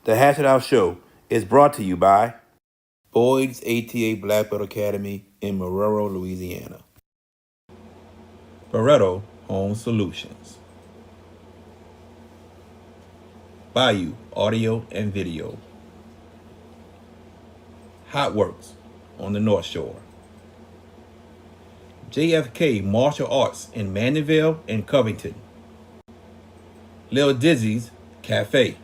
The Hash It Out Show is brought to you by Boyd's ATA Black Belt Academy in Marrero, Louisiana. Barreto Home Solutions. Bayou Audio and Video. Hot Works on the North Shore. JFK Martial Arts in Mandeville and Covington. Lil Dizzy's Cafe.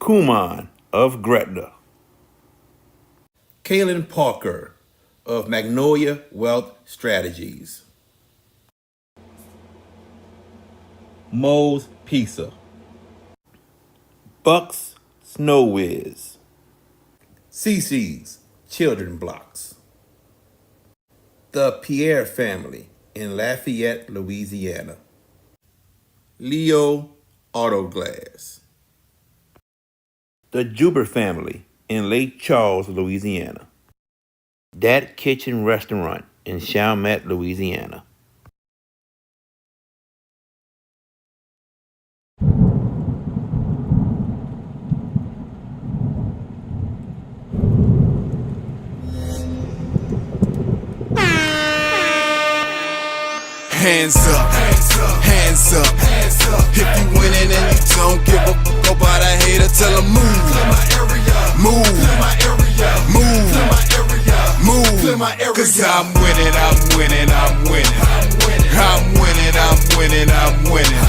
Kuman of Gretna. Kaylin Parker of Magnolia Wealth Strategies. Moe's Pizza. Buck's Snow Whiz. CC's Children Blocks. The Pierre Family in Lafayette, Louisiana. Leo Auto Glass. The Juber Family in Lake Charles, Louisiana. Dat Kitchen Restaurant in Chalmette, Louisiana. Hands up, hands up. If you winning and you don't give a fuck about a hater, tell them move, move, move, move. Cause I'm winning, I'm winning, I'm winning. I'm winning, I'm winning, I'm winning.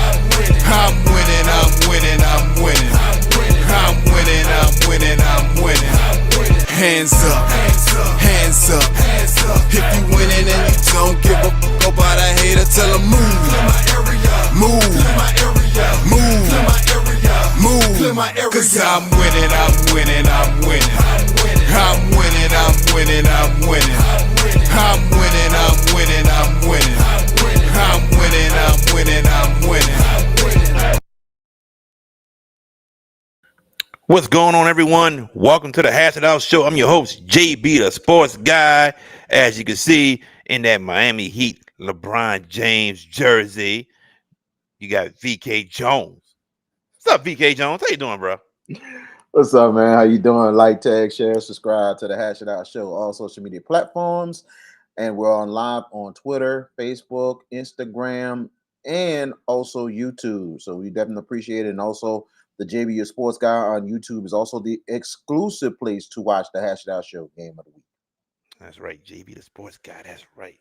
I'm winning, I'm winning, I'm winning. I'm winning, I'm winning, I'm winning. Hands up, hands up. If you winning and you don't give a fuck about a hater, tell them move, move, move, move. Cause I'm winning, I'm winning, I'm winning. I'm winning, I'm winning, I'm winning. I'm winning, I'm winning, I'm winning. I'm winning, I'm winning, I'm winning. What's going on, everyone? Welcome to the Hash It Out Show. I'm your host, JB, the sports guy. As you can see in that Miami Heat LeBron James jersey, you got VK Jones. What's up, VK Jones? How you doing, bro? What's up, man? How you doing? Like, tag, share, subscribe to the Hash It Out Show, all social media platforms. And we're on live on Twitter, Facebook, Instagram, and also YouTube. So we definitely appreciate it. And also the JB Your Sports Guy on YouTube is also the exclusive place to watch the Hash It Out Show Game of the Week. That's right, JB, the sports guy. That's right.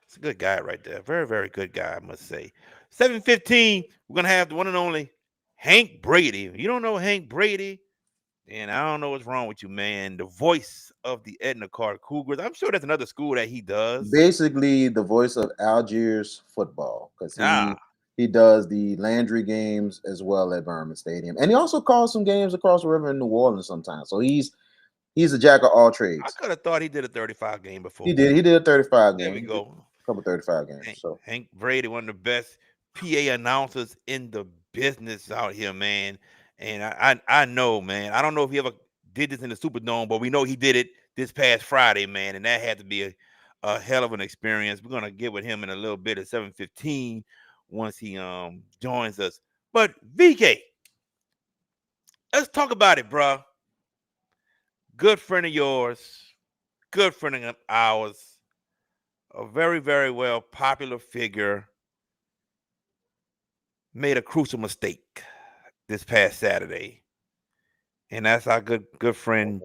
It's a good guy right there. Very, very good guy, I must say. 7:15, we're going to have the one and only Hank Brady. If you don't know Hank Brady, and I don't know what's wrong with you, man. The voice of the Edna Carter Cougars. I'm sure there's another school that he does. Basically, the voice of Algiers football, because he does the Landry games as well at Berman Stadium, and he also calls some games across the river in New Orleans sometimes. So he's a jack of all trades. I could have thought he did a 35 game before. He did a 35 game. There we go. A couple 35 games. Hank Brady, one of the best PA announcers in the business out here, man. And I know, man. I don't know if he ever did this in the Superdome, but we know he did it this past Friday, man. And that had to be a hell of an experience. We're gonna get with him in a little bit at 7:15 once he joins us. But VK, let's talk about it, bro. Good friend of yours, good friend of ours, a very, very well popular figure, made a crucial mistake this past Saturday. And that's our good friend,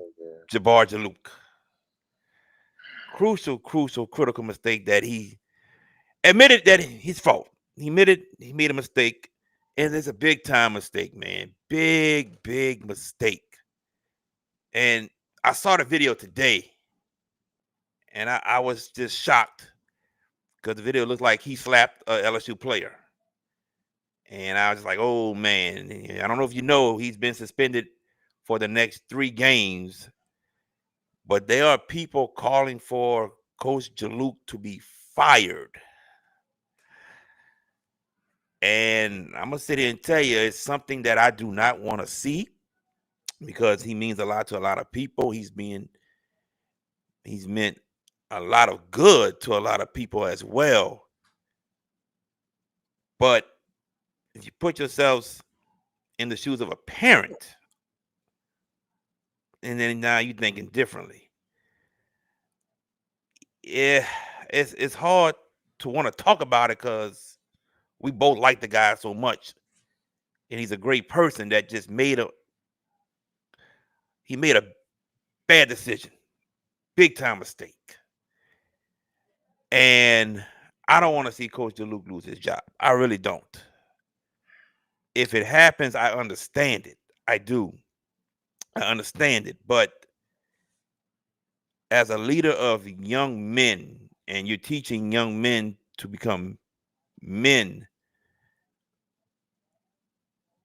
Jabbar Jalouk. Crucial, critical mistake that he admitted that his fault. He admitted he made a mistake, and it's a big time mistake, man. Big mistake. And I saw the video today, and I was just shocked because the video looked like he slapped a LSU player. And I was like, oh, man, I don't know if you know, he's been suspended for the next 3 games. But there are people calling for Coach Jalouk to be fired. And I'm going to sit here and tell you, it's something that I do not want to see because he means a lot to a lot of people. He's meant a lot of good to a lot of people as well. But if you put yourselves in the shoes of a parent, and then now you're thinking differently. Yeah, it's hard to want to talk about it because we both like the guy so much, and he's a great person that just made a bad decision, big time mistake, and I don't want to see Coach DeLuke lose his job. I really don't. If it happens, I understand it. I do. I understand it, but as a leader of young men, and you're teaching young men to become men,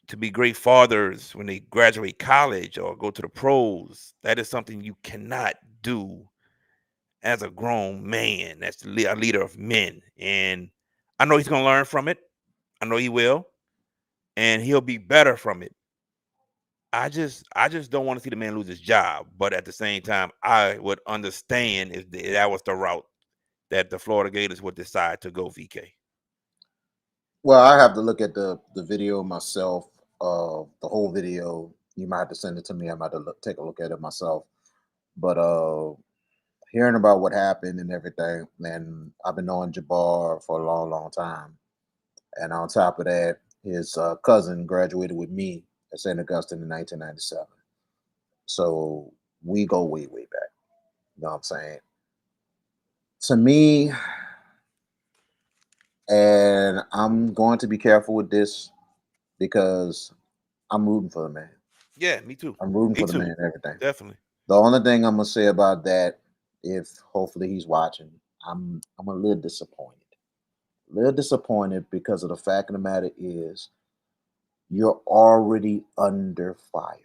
to be great fathers when they graduate college or go to the pros, that is something you cannot do as a grown man. That's a leader of men. And I know he's going to learn from it. I know he will. And he'll be better from it. I just don't want to see the man lose his job. But at the same time, I would understand if that was the route that the Florida Gators would decide to go, VK. Well, I have to look at the video myself, the whole video. You might have to send it to me. I might have to take a look at it myself. But hearing about what happened and everything, and I've been knowing Jabbar for a long, long time. And on top of that, his cousin graduated with me at St. Augustine in 1997. So we go way, way back. You know what I'm saying? To me, and I'm going to be careful with this because I'm rooting for the man. Yeah, me too. I'm rooting Me for the too. man and everything. Definitely. The only thing I'm gonna say about that, if hopefully he's watching, I'm a little disappointed. A little disappointed because of the fact of the matter is you're already under fire.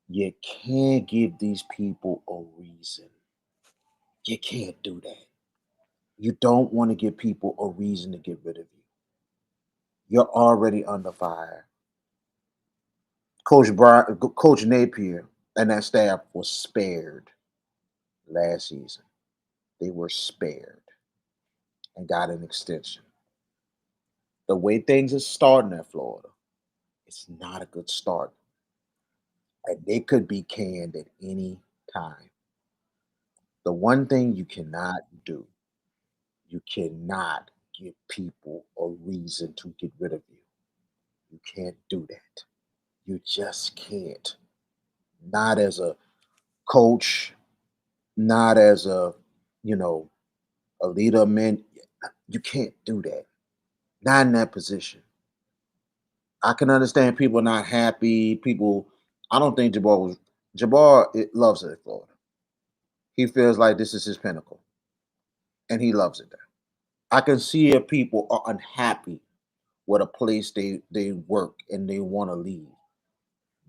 You can't give these people a reason. You can't do that. You don't want to give people a reason to get rid of you. You're already under fire. Coach Napier and that staff was spared last season. They were spared and got an extension. The way things are starting at Florida, it's not a good start. And they could be canned at any time. The one thing you cannot do, you cannot give people a reason to get rid of you. You can't do that. You just can't. Not as a coach, not as you know, a leader of men. You can't do that. Not in that position. I can understand people not happy. People, I don't think loves it at Florida. He feels like this is his pinnacle, and he loves it there. I can see if people are unhappy with a place they work and they want to leave.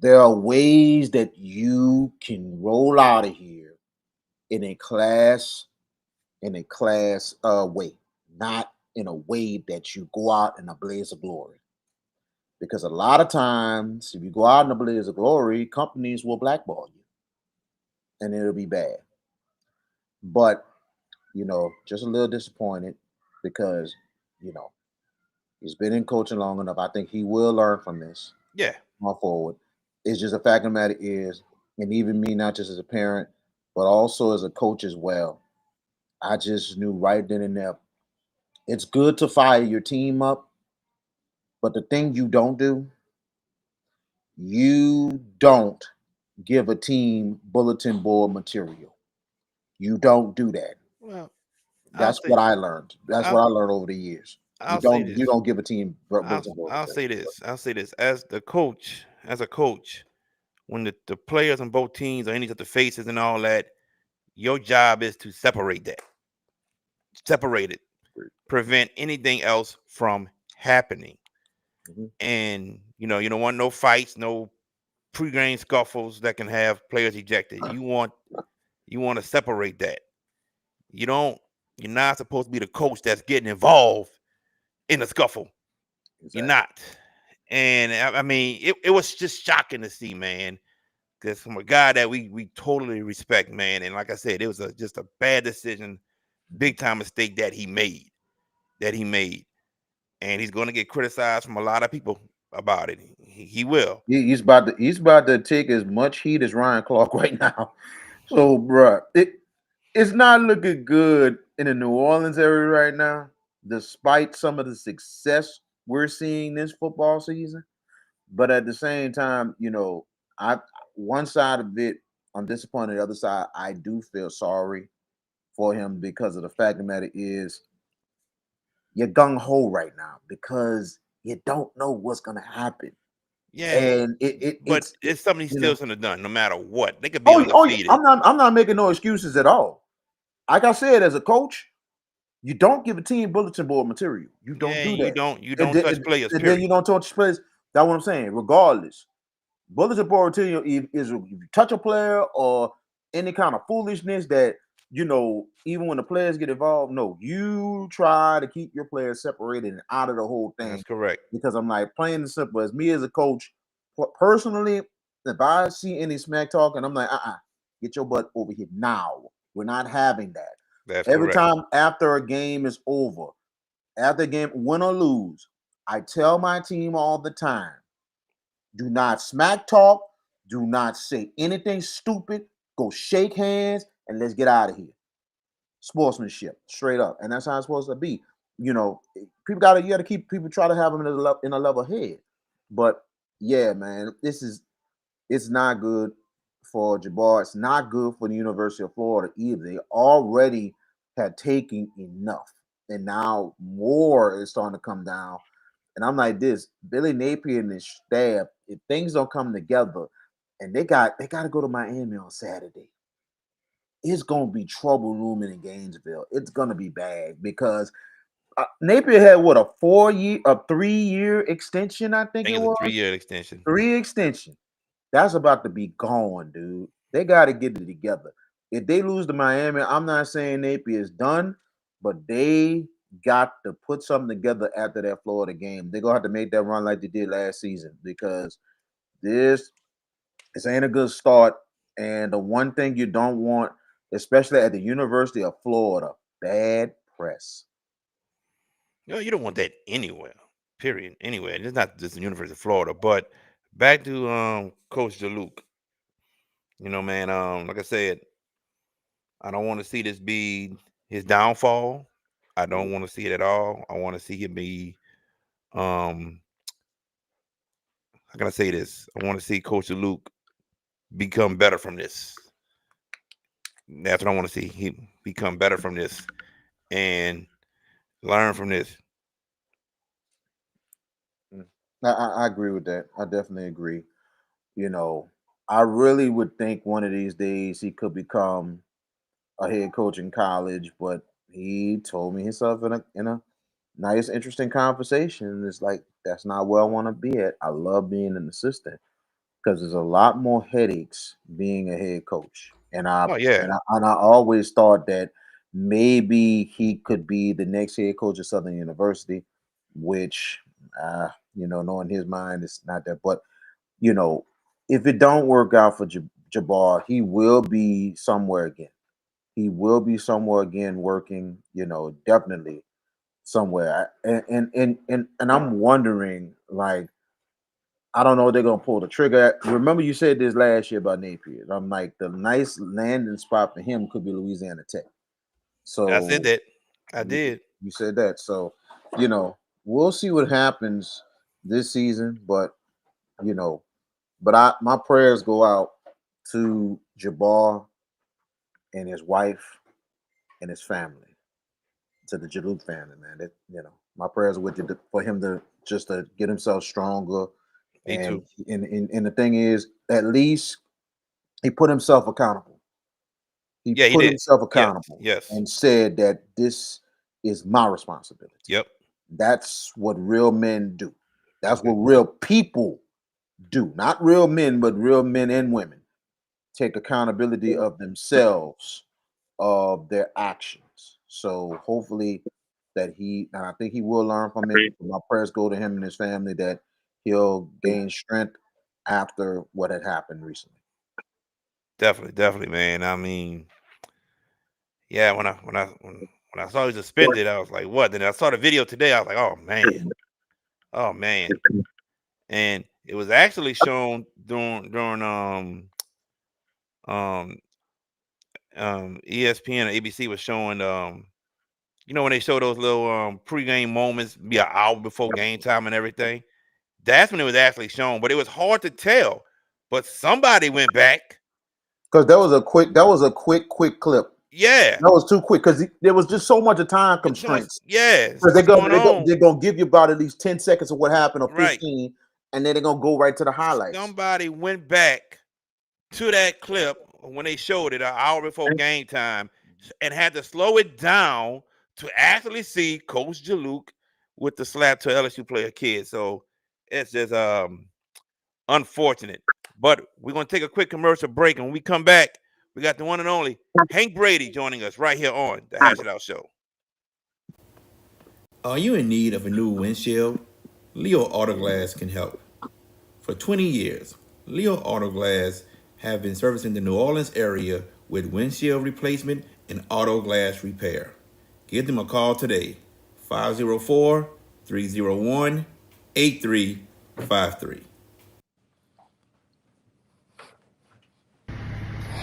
There are ways that you can roll out of here in a class way, not in a way that you go out in a blaze of glory. Because a lot of times, if you go out in a blaze of glory, companies will blackball you, and it'll be bad. But just a little disappointed because you know he's been in coaching long enough. I think he will learn from this Yeah. going forward. It's just a fact of the matter is, and even me, not just as a parent, but also as a coach as well. I just knew right then and there. It's good to fire your team up, but the thing you don't give a team bulletin board material. You don't do that. Well, I'll That's what say I learned. That's what I'll I learned over the years. You I'll say don't you this. don't give a team I'll bulletin board I'll material. say this. I'll say this. As a coach, when the players on both teams are any of the faces and all that, your job is to separate that. Separate it. Prevent anything else from happening. Mhm. And you don't want no fights, no pre-game scuffles that can have players ejected. You want to separate that. You don't. You're not supposed to be the coach that's getting involved in a scuffle. You're Exactly. not. And I mean, it was just shocking to see, man. Because from a guy that we totally respect, man. And like I said, it was just a bad decision, big time mistake that he made. And he's going to get criticized from a lot of people about it. He will. He's about to take as much heat as Ryan Clark right now. So, bruh, it's not looking good in the New Orleans area right now, despite some of the success we're seeing this football season. But at the same time, I one side of it, I'm disappointed. The other side, I do feel sorry for him because of the fact of the matter is you're gung ho right now because you don't know what's gonna happen, Yeah, and it but it's it's something he you still know. shouldn't have done, no matter what. They could be Oh, yeah, undefeated. I'm not making no excuses at all. Like I said, as a coach, you don't give a team bulletin board material. You don't Yeah, do you that. don't you And don't then, touch and- players, and then you period. don't touch players. That's what I'm saying. Regardless, bulletin board material is if you touch a player or any kind of foolishness that even when the players get involved, no, you try to keep your players separated and out of the whole That's thing. correct. Because I'm like plain and simple. As me as a coach, personally, if I see any smack talk and I'm like, get your butt over here now. We're not having that. That's Every correct. time after a game is over, after the game, win or lose, I tell my team all the time, do not smack talk, do not say anything stupid, go shake hands, and let's get out of here. Sportsmanship, straight up. And that's how it's supposed to be. People you gotta keep people try to have them in a level head. But yeah, man, it's not good for Jabbar. It's not good for the University of Florida either. They already had taken enough, and now more is starting to come down. And I'm like this: Billy Napier and his staff, if things don't come together, and they got to go to Miami on Saturday, it's gonna be trouble looming in Gainesville. It's gonna be bad because Napier had what a 3-year extension, I I think think it it's a was 3-year extension. 3 extension. That's about to be gone, dude. They got to get it together. If they lose to Miami, I'm not saying Napier is done, but they got to put something together after that Florida game. They're gonna have to make that run like they did last season because this this ain't a good start. And the one thing you don't want, especially at the University of Florida, bad press. You don't want that anywhere. Period. Anywhere. It's not just the University of Florida. But back to Coach DeLuke. Man, like I said, I don't want to see this be his downfall. I don't want to see it at all. I want to see him be um how can I say this? I want to see Coach Luke become better from this. That's what I want to see. He become better from this and learn from this. Mm. I agree with that. I definitely agree. You know, I really would think one of these days he could become a head coach in college, but he told me himself in a nice, interesting conversation. It's like that's not where I want to be at. I love being an assistant because there's a lot more headaches being a head coach. And I Oh yeah, and I always thought that maybe he could be the next head coach of Southern University, which knowing his mind, it's not that. But you know, if it don't work out for Jabbar, he will be somewhere again. He will be somewhere again working. Definitely somewhere. And I'm wondering, like, I don't know if they're gonna pull the trigger. Remember, you said this last year about Napier. I'm like, the nice landing spot for him could be Louisiana Tech. I said So that. I you, did. you said that. So you know, we'll see what happens this season. But you know, my prayers go out to Jabbar and his wife and his family, to the Jaluk family, man. My prayers are with you for him to just to get himself stronger. Me And too. and the thing is, at least he put himself accountable. He Yeah, he put did. himself Yes. accountable Yes. and said that this is my responsibility. Yep. That's what real men do. That's what Okay. real people do. Not real men, but real men and women take accountability of themselves, of their actions. So hopefully and I think he will learn from it. My prayers go to him and his family that he'll gain strength after what had happened recently. Definitely, definitely, man. I mean, yeah, when I saw he was suspended, I was like, what? Then I saw the video today, I was like, oh man. Oh man. and it was actually shown during um ESPN or ABC was showing when they show those little pregame moments, be an hour before game time and everything. That's when it was actually shown, but it was hard to tell. But somebody went back. Because that was a quick clip. Yeah, That was too quick because there was just so much of time it's so much. constraints. Yeah, Because stuff going on. they're gonna give you about at least 10 seconds of what happened or Right. 15, and then they're gonna go right to the highlights. Somebody went back to that clip when they showed it an hour before game time and had to slow it down to actually see Coach Jaluk with the slap to LSU player kid. So it's just unfortunate. But we're gonna take a quick commercial break, and when we come back, we got the one and only Hank Brady joining us right here on the Hash It Out Show. Are you in need of a new windshield? Leo Autoglass can help. For 20 years, Leo Autoglass have been servicing the New Orleans area with windshield replacement and auto glass repair. Give them a call today, 504 301 8353.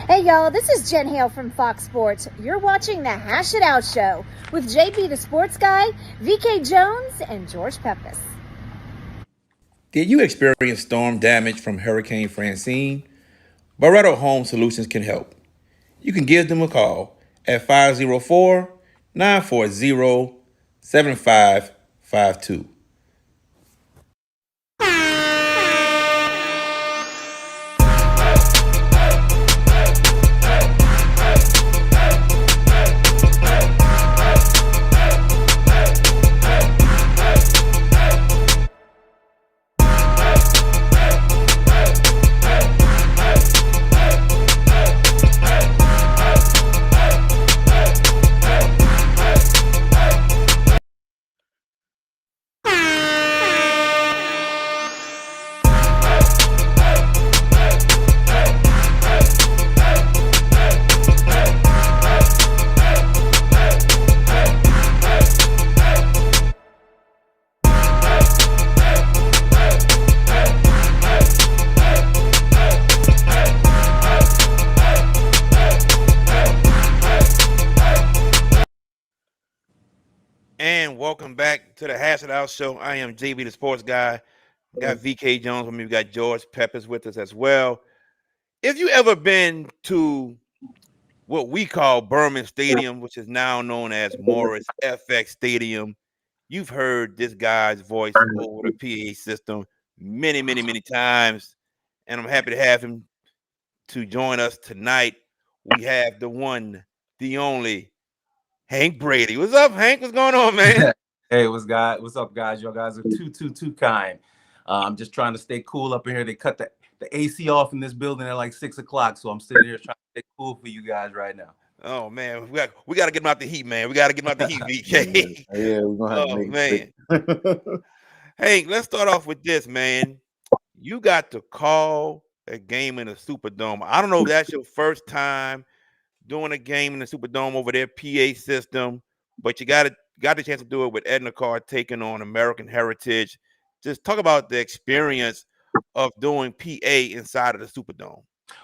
Hey y'all, this is Jen Hale from Fox Sports. You're watching the Hash It Out Show with JB the Sports Guy, VK Jones, and George Peppis. Did you experience storm damage from Hurricane Francine? Barretto Home Solutions can help. You can give them a call at 504 940 7552. And welcome back to the Hash It Out Show. I am JB the Sports Guy. We got VK Jones with me. We got George Peppers with us as well. If you ever been to what we call Berman Stadium, which is now known as Morris FX Stadium, you've heard this guy's voice over the PA system many, many, many times. And I'm happy to have him to join us tonight. We have the one, the only, Hank Brady. What's up, Hank? What's going on, man? Hey, what's up, guys? Y'all guys are too kind. I'm just trying to stay cool up in here. They cut the AC off in this building at like 6 o'clock, so I'm sitting here trying to stay cool for you guys right now. Oh man, we got to get him out the heat, man. We got to get him out the heat, VK. Yeah, we're gonna have to Oh make man, Hank, let's start off with this, man. You got to call a game in the Superdome. I don't know if that's your first time doing a game in the Superdome over their PA system, but you got the chance to do it with Edna Karr taking on American Heritage. Just talk about the experience of doing PA inside of the Superdome.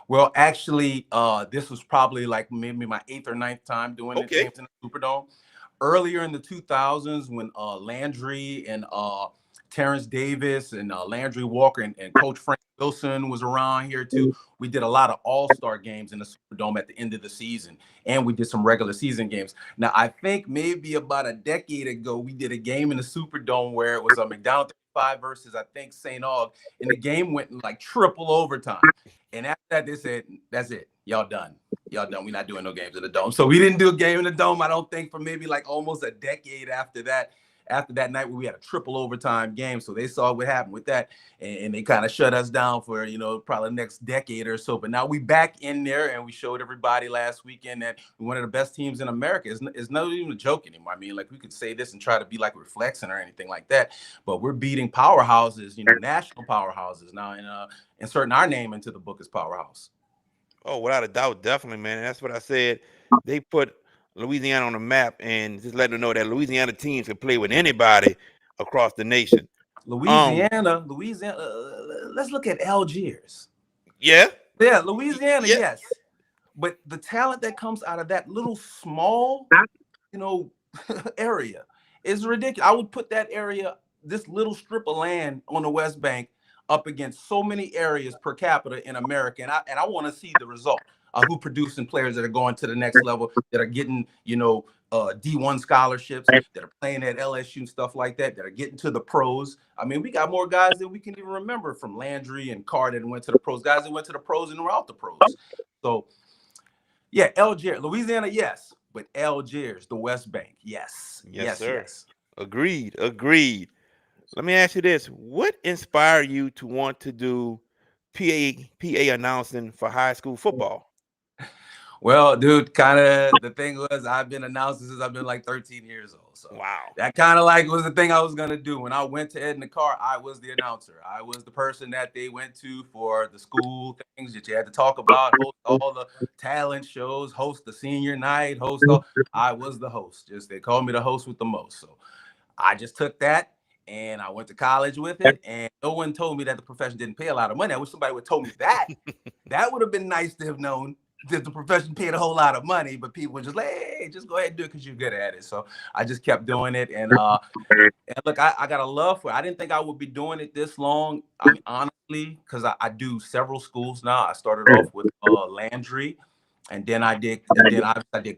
Well, actually, this was probably like maybe my 8th or 9th time doing the games in the Superdome. Earlier in the 2000s, when Landry and Terrence Davis and Landry Walker and Coach Frank Wilson was around here too, we did a lot of all-star games in the Superdome at the end of the season, and we did some regular season games. Now, I think maybe about a decade ago, we did a game in the Superdome where it was a McDonald 35 versus, I think, St. Aug, and the game went in like triple overtime. And after that, they said, that's it. Y'all done. Y'all done. We're not doing no games in the Dome. So we didn't do a game in the Dome, I don't think, for maybe like almost a decade after that night where we had a triple overtime game. So they saw what happened with that, and they kind of shut us down for, probably the next decade or so. But now we back in there, and we showed everybody last weekend that we're one of the best teams in America. It's not even a joke anymore. I mean, like, we could say this and try to be like we're flexing or anything like that, but we're beating powerhouses, national powerhouses now, and inserting our name into the book as powerhouse. Oh, without a doubt, definitely, man. And that's what I said. They put Louisiana on the map and just letting them know that Louisiana teams can play with anybody across the nation. Louisiana. Let's look at Algiers. Yeah. Louisiana. Yeah. Yes, but the talent that comes out of that little small, area is ridiculous. I would put that area, this little strip of land on the West Bank, up against so many areas per capita in America, and I want to see the result. Who producing players that are going to the next level, that are getting D1 scholarships, that are playing at LSU and stuff like that, that are getting to the pros. I mean, we got more guys than we can even remember from Landry and Karr that went to the pros. Guys that went to the pros and were out the pros. So, yeah, Algiers, Louisiana, yes, but Algiers, the West Bank, yes, Sir. Yes. Agreed. Let me ask you this: what inspired you to want to do PA announcing for high school football? Well, dude, kind of the thing was, I've been announcing since I've been like 13 years old. So Wow. that kind of like was the thing I was going to do. When I went to Ed in the Karr, I was the announcer. I was the person that they went to for the school things that you had to talk about, host all the talent shows, host the senior night, host all. I was the host. Just they called me the host with the most. So I just took that and I went to college with it. And no one told me that the profession didn't pay a lot of money. I wish somebody would have told me that. That would have been nice to have known. That the profession paid a whole lot of money, but people were just like, hey, just go ahead and do it because you're good at it. So I just kept doing it. And look, I got a love for it. I didn't think I would be doing it this long. I mean, honestly, because I do several schools now. I started off with Landry, and then I did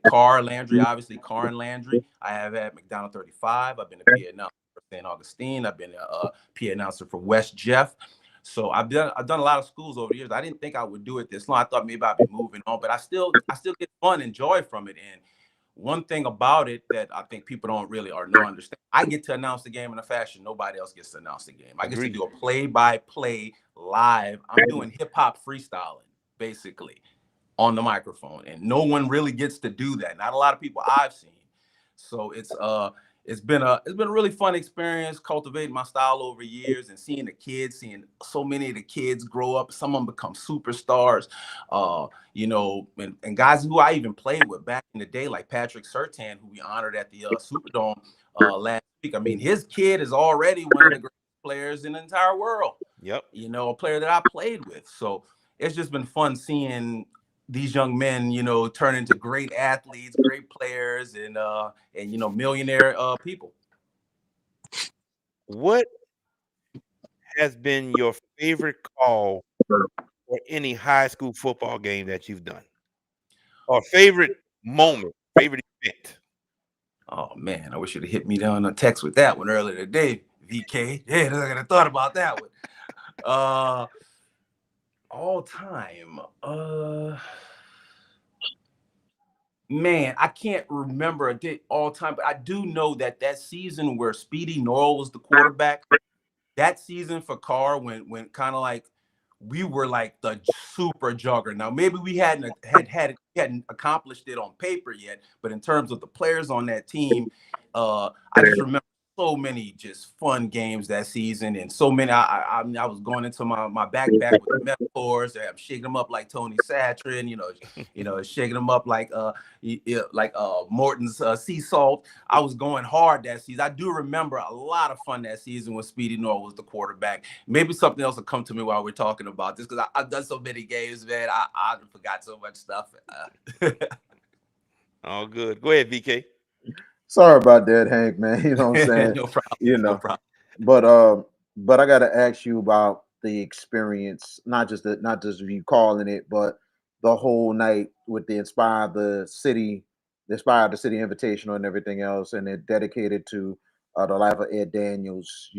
Karr, Landry, obviously Karr and Landry. I have had McDonald 35. I've been a PA announcer for St. Augustine. I've been a PA announcer for West Jeff. So I've done a lot of schools over the years. I didn't think I would do it this long. I thought maybe I'd be moving on, but I still get fun and joy from it. And one thing about it that I think people don't really or no understand, I get to announce the game in a fashion nobody else gets to announce the game. I get to do a play-by-play live. I'm doing hip-hop freestyling, basically, on the microphone. And no one really gets to do that. Not a lot of people I've seen. So it's been a really fun experience cultivating my style over years and seeing so many of the kids grow up. Some of them become superstars, and guys who I even played with back in the day, like Patrick Surtain, who we honored at the Superdome last week. I mean, his kid is already one of the greatest players in the entire world. Yep. A player that I played with. So it's just been fun seeing these young men, turn into great athletes, great players, and millionaire people. What has been your favorite call for any high school football game that you've done? Or favorite moment, favorite event? Oh man, I wish you'd have hit me down on text with that one earlier today, VK. Yeah, I could have thought about that one. All time. Man, I can't remember a day all time, but I do know that season where Speedy Norrell was the quarterback, that season for Karr, when kind of like we were like the super juggernaut. Now maybe we hadn't accomplished it on paper yet, but in terms of the players on that team, I just remember so many just fun games that season, and so many. I was going into my backpack with the metaphors. I'm shaking them up like Tony Satrin, shaking them up like Morton's sea salt. I was going hard that season. I do remember a lot of fun that season when Speedy Norrell was the quarterback. Maybe something else will come to me while we're talking about this, because I've done so many games, man. I forgot so much stuff. All good. Go ahead, VK. Sorry about that, Hank, man. You know what I'm saying? No problem. No problem. But I gotta ask you about the experience, not just you calling it, but the whole night with the Inspire the City Invitational and everything else, and it dedicated to the life of Ed Daniels.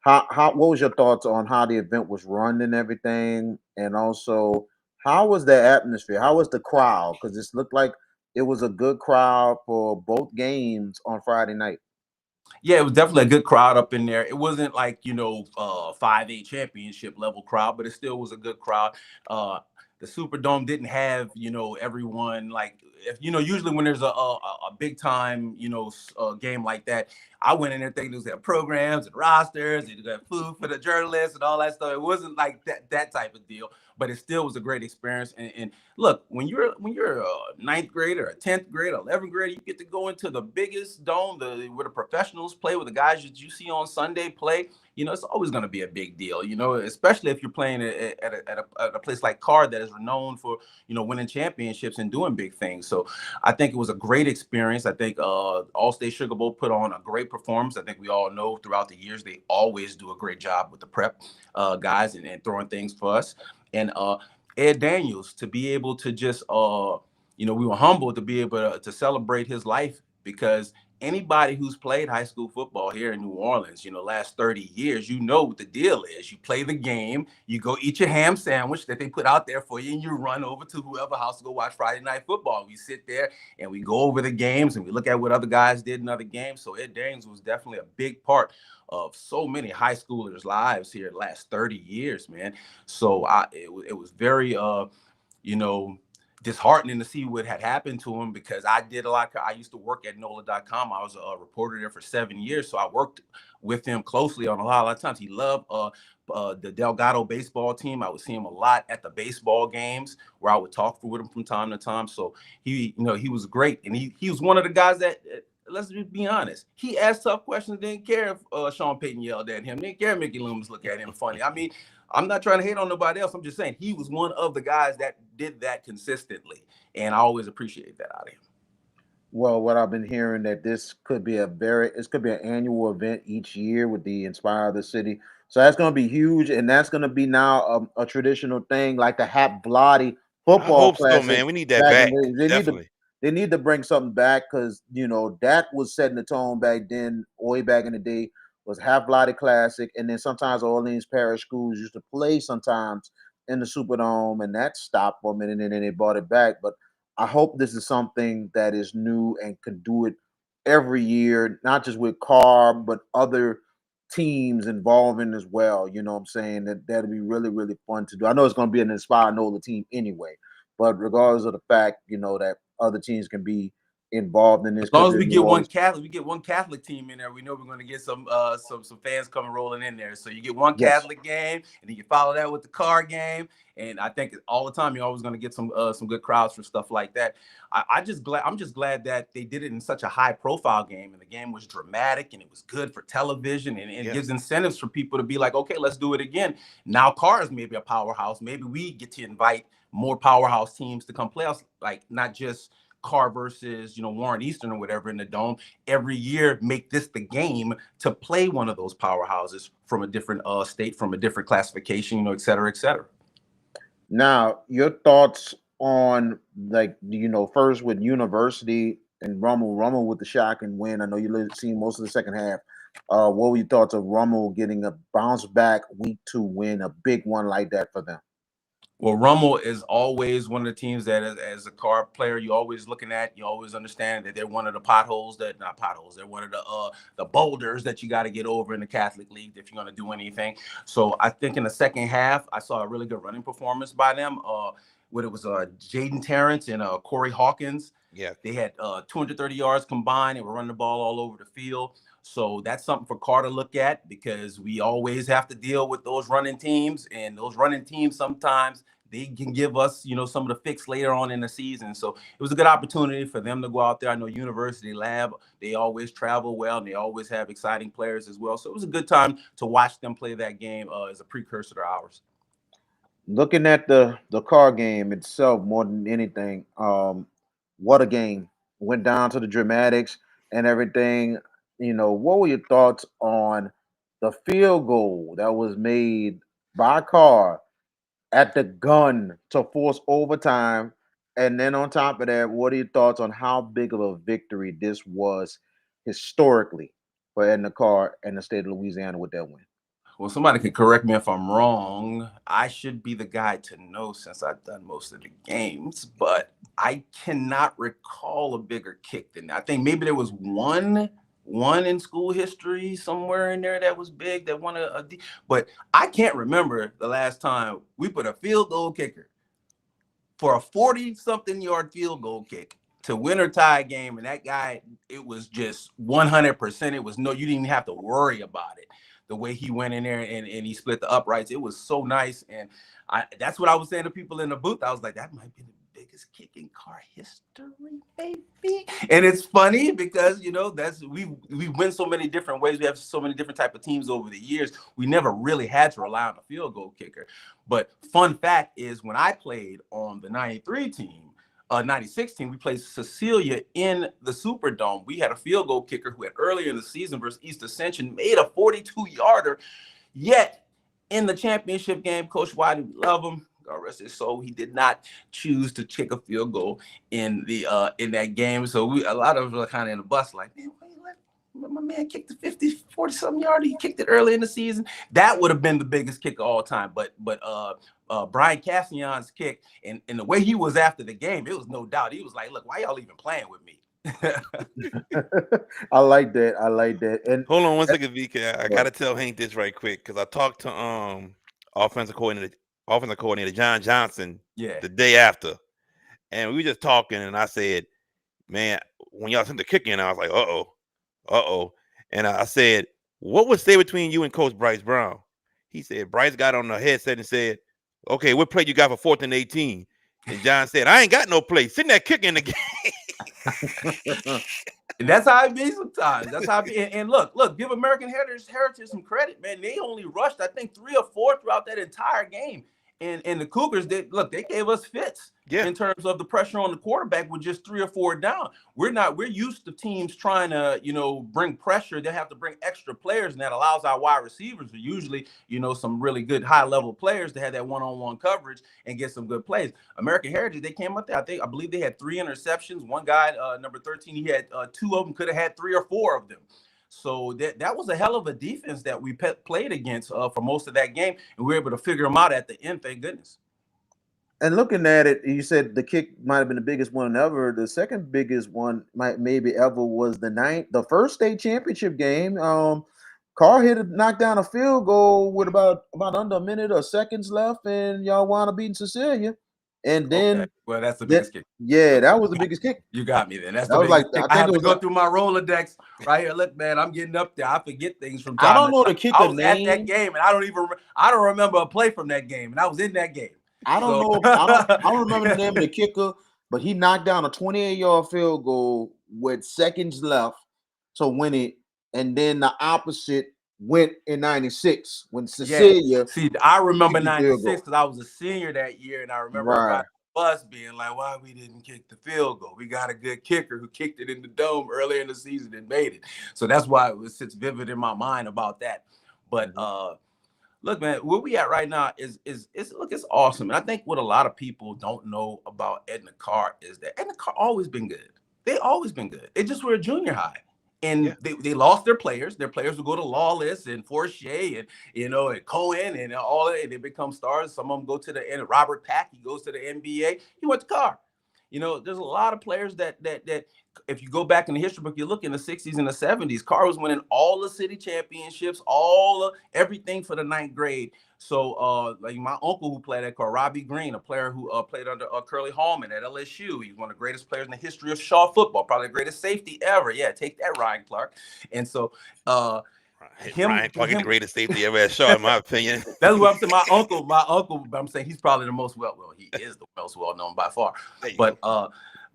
What was your thoughts on how the event was run and everything, and also how was the atmosphere? How was the crowd? Because this looked like it was a good crowd for both games on Friday night. Yeah, it was definitely a good crowd up in there. It wasn't like 5A championship level crowd, but it still was a good crowd. The Superdome didn't have everyone like if usually when there's a big time game like that, I went in there thinking there was programs and rosters and you got food for the journalists and all that stuff. It wasn't like that type of deal, but it still was a great experience. And look, when you're a ninth grader, a 10th grader, 11th grader, you get to go into the biggest dome, where the professionals play, where the guys that you see on Sunday play. It's always going to be a big deal, especially if you're playing at a place like Karr that is renowned for, winning championships and doing big things. So I think it was a great experience. I think All-State Sugar Bowl put on a great performance. I think we all know throughout the years, they always do a great job with the prep guys and throwing things for us. And Ed Daniels, to be able to just, we were humbled to be able to celebrate his life, because anybody who's played high school football here in New Orleans, last 30 years, what the deal is. You play the game, you go eat your ham sandwich that they put out there for you, and you run over to whoever house to go watch Friday Night Football. We sit there and we go over the games and we look at what other guys did in other games. So Ed Daniels was definitely a big part of so many high schoolers' lives here the last 30 years, man. So it was very, disheartening to see what had happened to him, because I did a lot. I used to work at NOLA.com. I was a reporter there for 7 years. So I worked with him closely on a lot of times. He loved the Delgado baseball team. I would see him a lot at the baseball games where I would talk with him from time to time. So he was great. And he was one of the guys that, let's just be honest, he asked tough questions, didn't care if Sean Payton yelled at him, didn't care if Mickey Loomis looked at him funny. I mean, I'm not trying to hate on nobody else. I'm just saying he was one of the guys that did that consistently. And I always appreciate that out of him. Well, what I've been hearing that this could be an annual event each year with the Inspire the City. So that's going to be huge, and that's going to be now a traditional thing, like the Hap Bloody I football hope so, classic. man. We need that back back. in the- Definitely. They need to bring something back, because that was setting the tone back then, way back in the day. Was Half Bloody Classic, and then sometimes Orleans Parish schools used to play sometimes in the Superdome, and that stopped for a minute, and then they brought it back. But I hope this is something that is new and could do it every year, not just with Karr, but other teams involving as well. You know what I'm saying? That'd be really, really fun to do. I know it's going to be an Inspire NOLA team anyway, but regardless of the fact, that other teams can be involved in this. As long as we get one Catholic team in there, we know we're going to get some fans coming rolling in there. So you get one Catholic game, and then you follow that with the Karr game, and I think all the time you're always going to get some good crowds for stuff like that. I'm just glad that they did it in such a high profile game, and the game was dramatic and it was good for television, and it gives incentives for people to be like, okay, let's do it again. Now Karr is maybe a powerhouse. Maybe we get to invite more powerhouse teams to come play us, like not just Karr versus Warren Eastern or whatever in the dome. Every year make this the game to play one of those powerhouses from a different state, from a different classification, et cetera, et cetera. Now, your thoughts on, like, first with University and Rummel with the shocking win. I know you seen most of the second half. What were your thoughts of Rummel getting a bounce back week 2 win, a big one like that for them? Well, Rummel is always one of the teams that, as a Karr player, you always looking at. You always understand that they're one of the they're one of the boulders that you got to get over in the Catholic League if you're going to do anything. So I think in the second half, I saw a really good running performance by them. When it was Jaden Terrence and Corey Hawkins. Yeah, they had 230 yards combined. They were running the ball all over the field. So that's something for Karr to look at, because we always have to deal with those running teams, and those running teams sometimes they can give us, some of the fix later on in the season. So it was a good opportunity for them to go out there. I know University Lab, they always travel well, and they always have exciting players as well. So it was a good time to watch them play that game as a precursor to ours. Looking at the Karr game itself more than anything, what a game. Went down to the dramatics and everything. What were your thoughts on the field goal that was made by Karr at the gun to force overtime? And then on top of that, what are your thoughts on how big of a victory this was historically for Edna Karr and the state of Louisiana with that win? Well, somebody can correct me if I'm wrong. I should be the guy to know since I've done most of the games, but I cannot recall a bigger kick than that. I think maybe there was one in school history somewhere in there that was big, that won but I can't remember the last time we put a field goal kicker for a 40-something yard field goal kick to winter tie game, and that guy, it was just 100%. It was you didn't even have to worry about it. The way he went in there and he split the uprights, it was so nice. And that's what I was saying to people in the booth. I was like, that might be the biggest kick in Karr history, maybe. And it's funny because, you know, we win so many different ways. We have so many different type of teams over the years. We never really had to rely on a field goal kicker. But fun fact is, when I played on the 93 team, 96 team, we played Cecilia in the Superdome. We had a field goal kicker who had earlier in the season versus East Ascension made a 42-yarder. Yet in the championship game, Coach Wiley, we love him, God rest his soul, he did not choose to kick a field goal in that game. So a lot of us were kind of in the bus, like, man, my man kicked the 50, 40-something yarder. He kicked it early in the season. That would have been the biggest kick of all time. But Brian Castellan's kick and the way he was after the game, it was no doubt. He was like, look, why y'all even playing with me? I like that. I like that. And hold on one second, VK. I gotta tell Hank this right quick because I talked to offensive coordinator John Johnson the day after, and we were just talking, and I said, man, when y'all sent the kick in, I was like, uh-oh. And I said, what would stay between you and Coach Bryce Brown? He said, Bryce got on the headset and said, okay, what play you got for 4th and 18? And John said, I ain't got no play. Send that kick in the game. And that's how it be sometimes. That's how it be. And look, give American Heritage some credit, man. They only rushed, I think, 3 or 4 throughout that entire game. And the Cougars, they gave us fits in terms of the pressure on the quarterback with just 3 or 4 down. We're used to teams trying to, you know, bring pressure. They have to bring extra players, and that allows our wide receivers, who usually, you know, some really good high-level players, to have that one-on-one coverage and get some good plays. American Heritage, they came up there. I believe they had 3 interceptions. One guy, number 13, he had 2 of them, could have had 3 or 4 of them. So that was a hell of a defense that we played against for most of that game, and we were able to figure them out at the end, thank goodness. And looking at it, you said the kick might have been the biggest one ever. The second biggest one maybe ever was the first state championship game. Karr knocked down a field goal with about under a minute or seconds left, and y'all wound up beating Cecilia. And then, well, that's the biggest kick. Yeah, that was the biggest kick. You got me then. That's that the was biggest kick. I have to go through my Rolodex right here. Look, man, I'm getting up there. I forget things from time. I don't know the kicker name. I was at that game, and I don't remember a play from that game, and I was in that game. I don't know. I don't remember the name of the kicker, but he knocked down a 28-yard field goal with seconds left to win it, and then the opposite went in 96 when Cecilia. See, I remember 96 because I was a senior that year, and I remember about the bus being like, why we didn't kick the field goal? We got a good kicker who kicked it in the dome earlier in the season and made it. So that's why it sits vivid in my mind about that. But look, man, where we at right now is it's awesome. And I think what a lot of people don't know about Edna Karr is that Edna Karr always been good. They always been good. It just were a junior high. And they lost their players. Their players would go to Lawless and Fortier and, you know, and Cohen and all that. And they become stars. Some of them go to the end. Robert Pack, he goes to the NBA. He went to Karr. You know, there's a lot of players that if you go back in the history book, you look in the 60s and the 70s, Karr was winning all the city championships, everything for the 9th grade. So like my uncle who played at Karr, Robbie Green, a player who played under Curly Hallman at LSU. He's one of the greatest players in the history of Shaw football, probably the greatest safety ever. Yeah, take that, Ryan Clark. And so Ryan Clark is the greatest safety ever at Shaw, in my opinion. That's what I'm saying. My uncle, I'm saying he's probably the most he is the most well-known by far.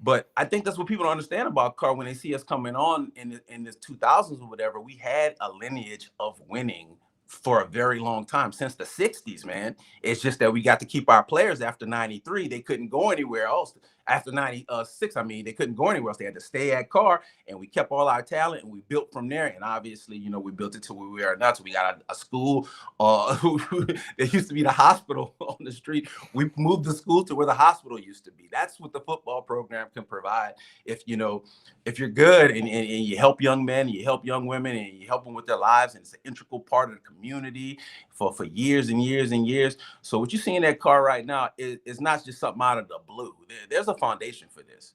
But I think that's what people don't understand about Karr when they see us coming on in this 2000s or whatever. We had a lineage of winning for a very long time, since the 60s, man. It's just that we got to keep our players after 93. They couldn't go anywhere else. After 96, I mean, they couldn't go anywhere else. They had to stay at Karr, and we kept all our talent, and we built from there. And obviously, you know, we built it to where we are now. So we got a school. There used to be the hospital on the street. We moved the school to where the hospital used to be. That's what the football program can provide. If you're good and you help young men, you help young women, and you help them with their lives, and it's an integral part of the community for years and years and years. So what you see in that Karr right now is not just something out of the blue. There's a foundation for this.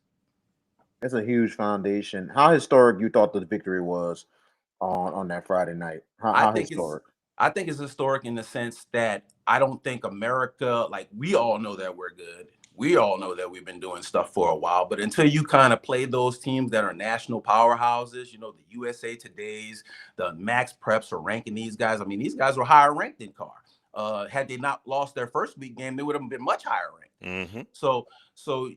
It's a huge foundation. How historic you thought the victory was on that Friday night? How historic? I think it's historic in the sense that I don't think America, like, we all know that we're good. we all know that we've been doing stuff for a while, but until you kind of play those teams that are national powerhouses, you know, the USA Today's, the Max Preps are ranking these guys. I mean, these guys were higher ranked than Karr. Had they not lost their first week game, they would have been much higher ranked. So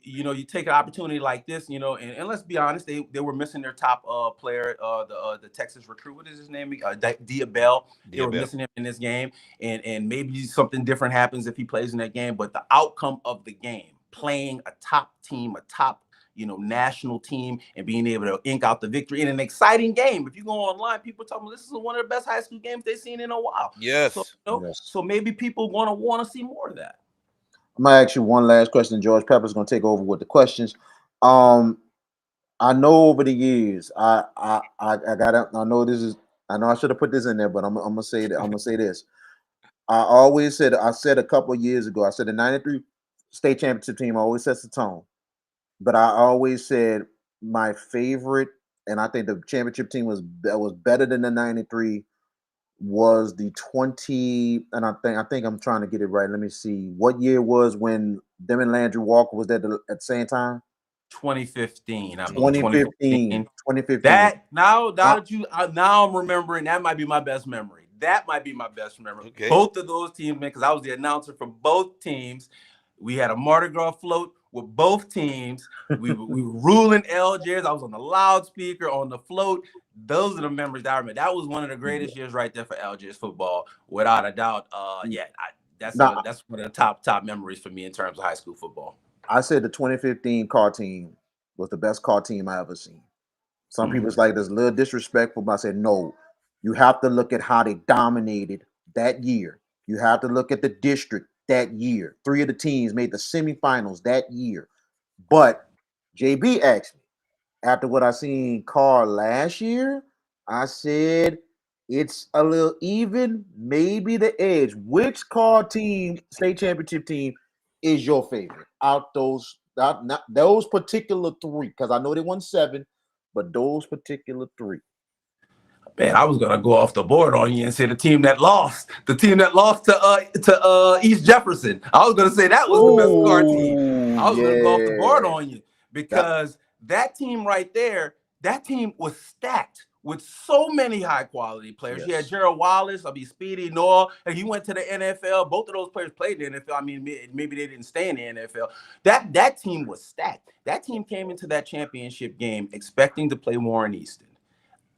you know, you take an opportunity like this, you know, and let's be honest, they were missing their top player, the Texas recruit. What is his name? Diabell. They were missing him in this game, and maybe something different happens if he plays in that game. But the outcome of the game, playing a top team, a top, you know, national team, and being able to ink out the victory in an exciting game. If you go online, people tell me this is one of the best high school games they've seen in a while. Yes. So, you know, so maybe people want to see more of that. I'm gonna ask you one last question. George Pepper's gonna take over with the questions. I know over the years, I know this is, I know I should have put this in there, but I'm gonna say that. I'm gonna say this. I said a couple of years ago, I said the '93 state championship team always sets the tone, but I always said my favorite, and I think the championship team was better than the '93. Was the 20, and I think I'm trying to get it right. Let me see what year it was when them and Landry Walker was there at the same time. 2015. 2015. That now I'm remembering, that might be my best memory. Okay. Both of those teams, man, because I was the announcer for both teams. We had a Mardi Gras float with both teams. We were ruling LJs. I was on the loudspeaker on the float. Those are the memories that I remember. That was one of the greatest years right there for LJ's football, without a doubt. That's one of the top memories for me in terms of high school football. I said the 2015 Karr team was the best Karr team I ever seen. Some people's like this a little disrespectful, but I said no. You have to look at how they dominated that year. You have to look at the district that year. 3 of the teams made the semifinals that year. But JB asked me, after what I seen Karr last year, I said it's a little even, maybe the edge. Which Karr team, state championship team, is your favorite out those particular 3? Because I know they won 7, but those particular 3. Man, I was gonna go off the board on you and say the team that lost to East Jefferson. I was gonna say that was the best Karr team. I was gonna go off the board on you because that team right there, that team was stacked with so many high quality players. Yes. You had Gerald Wallace, Speedy Noah, and he went to the NFL. Both of those players played in the NFL. I mean, maybe they didn't stay in the NFL. That team was stacked. That team came into that championship game expecting to play Warren Easton.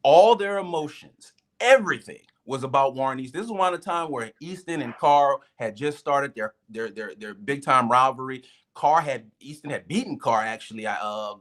All their emotions, everything was about Warren Easton. This is one of the time where Easton and Karr had just started their big time rivalry. Easton had beaten Karr actually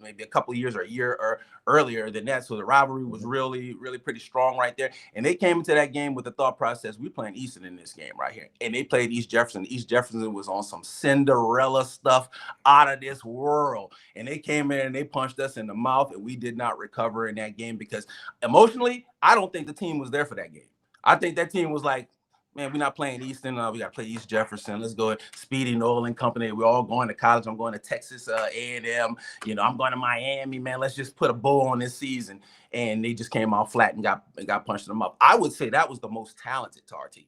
maybe a couple of years or a year or earlier than that. So the rivalry was really, really pretty strong right there. And they came into that game with the thought process, we're playing Easton in this game right here. And they played East Jefferson. East Jefferson was on some Cinderella stuff out of this world. And they came in and they punched us in the mouth, and we did not recover in that game because emotionally, I don't think the team was there for that game. I think that team was like, man, we're not playing Easton. We got to play East Jefferson. Let's go. Speedy Noel and company. We're all going to college. I'm going to Texas A&M. You know, I'm going to Miami, man. Let's just put a bow on this season. And they just came out flat and got punched them up. I would say that was the most talented Tar team.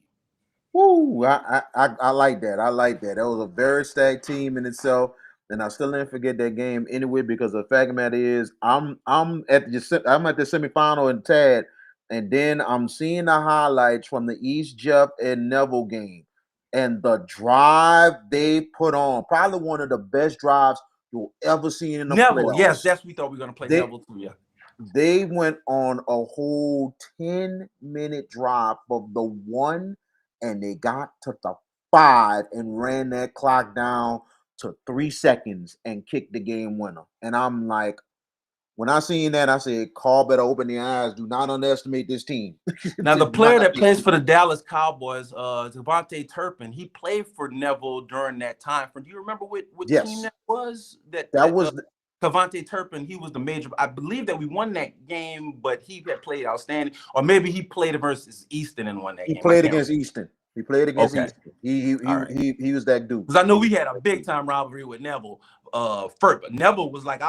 Woo! I like that. I like that. That was a very stacked team in itself. And I still didn't forget that game anyway because the fact of the matter is I'm at the semifinal in Tad. And then I'm seeing the highlights from the East Jeff and Neville game. And the drive they put on, probably one of the best drives you'll ever see in the Neville, playoffs. Yes, we thought we were going to play Neville too, yeah. They went on a whole 10-minute drive from the 1, and they got to the 5 and ran that clock down to 3 seconds and kicked the game winner. And I'm like, when I seen that, I said, Karr better open the eyes. Do not underestimate this team. Now, the player that plays for the Dallas Cowboys, Devontae Turpin, he played for Neville during that time. Do you remember what team that was? That was Devontae Turpin. He was the major. I believe that we won that game, but he had played outstanding. Or maybe he played versus Easton and won that game. He played against Easton. He played against Easton. He was that dude. Because I know we had a big time rivalry with Neville. Neville was like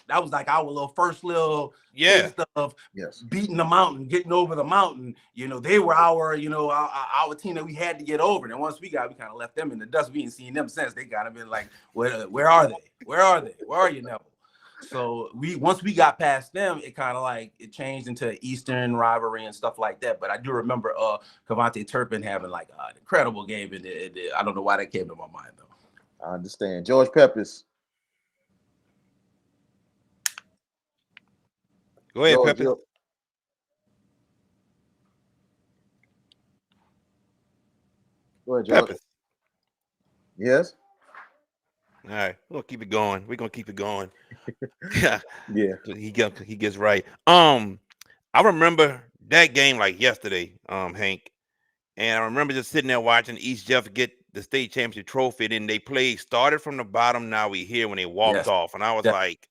That was like our little first little Yeah. taste of Yes. beating the mountain, getting over the mountain. They were our, our team that we had to get over. And once we kind of left them in the dust. We ain't seen them since. They kind of been like, where are they? Where are they? Where are you, Neville? So once we got past them, it kind of like it changed into Eastern rivalry and stuff like that. But I do remember Cavante Turpin having like an incredible game, and I don't know why that came to my mind though. I understand. George Peppers. Go ahead, Peppers. Go ahead, George. Peppers. Yes. All right, we're gonna keep it going. We're gonna keep it going. Yeah. He gets right. I remember that game like yesterday, Hank, and I remember just sitting there watching East Jeff get the state championship trophy. And they started from the bottom. Now we here when they walked off, and I was like,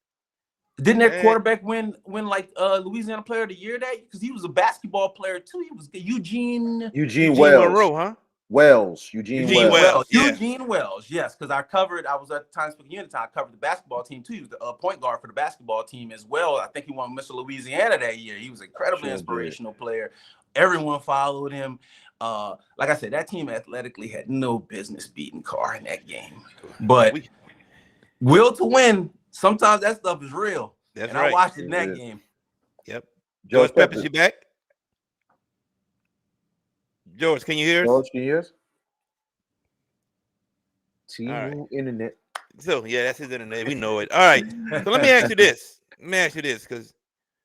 didn't that quarterback win like Louisiana Player of the Year that? Because he was a basketball player too. He was Eugene Wells. Monroe, huh? Eugene Wells. Yeah. Eugene Wells, yes, because I was at Times Square Unity. I covered the basketball team too. He was the point guard for the basketball team as well. I think he won Mr. Louisiana that year. He was an incredibly inspirational player. Everyone followed him. Like I said, that team athletically had no business beating Karr in that game. But will to win, sometimes that stuff is real. That's and right. I watched it in that game. Yep. George Peppers, you back? George, can you hear us? George, can you hear us? T-Move internet. So yeah, that's his internet. We know it. All right. So let me ask you this. Because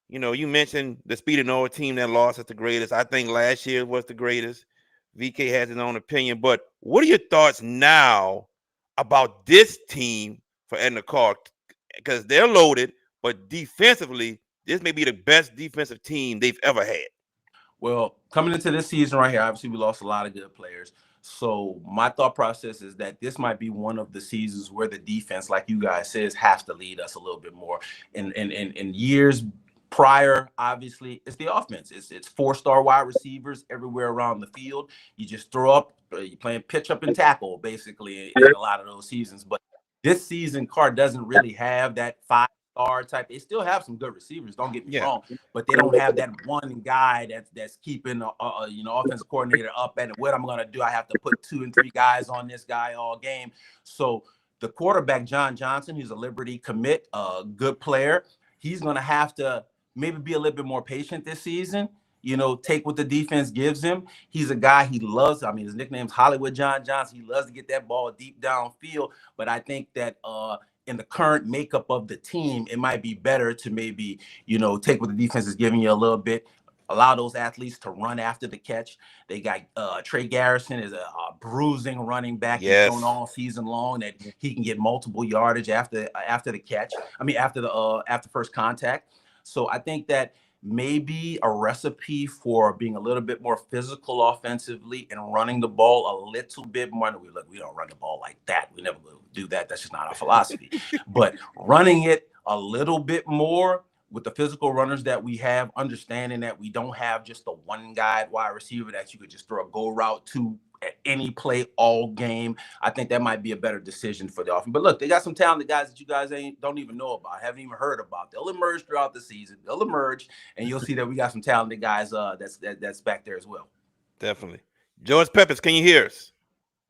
you mentioned the Speed and Noah team that lost is the greatest. I think last year was the greatest. VK has his own opinion, but what are your thoughts now about this team for Edna Karr? Because they're loaded, but defensively, this may be the best defensive team they've ever had. Well, coming into this season right here, obviously we lost a lot of good players. So my thought process is that this might be one of the seasons where the defense, like you guys says, has to lead us a little bit more. In years prior, obviously, it's the offense. It's 4-star wide receivers everywhere around the field. You just throw up, you're playing pitch up and tackle, basically, in a lot of those seasons. But this season, Karr doesn't really have that 5-star type. They still have some good receivers, don't get me wrong, but they don't have that one guy that's keeping offensive coordinator up. And what I'm gonna do, I have to put 2 and 3 guys on this guy all game. So the quarterback, John Johnson, who's a Liberty commit, a good player, he's gonna have to maybe be a little bit more patient this season. Take what the defense gives him. He's a guy he loves. I mean, his nickname's Hollywood John Johnson. He loves to get that ball deep downfield. But I think that in the current makeup of the team, it might be better to maybe, take what the defense is giving you a little bit, allow those athletes to run after the catch. They got Trey Garrison is a bruising running back. He's shown all season long that he can get multiple yardage after the catch. I mean, after first contact. So I think that maybe a recipe for being a little bit more physical offensively and running the ball a little bit more. We don't run the ball like that. We never do that. That's just not our philosophy. But running it a little bit more with the physical runners that we have, understanding that we don't have just the one guy wide receiver that you could just throw a go route to at any play all game. I think that might be a better decision for the offense. But look, they got some talented guys that you guys don't even know about, haven't even heard about. They'll emerge throughout the season. They'll emerge, and you'll see that we got some talented guys that's back there as well. Definitely. George Peppers, can you hear us?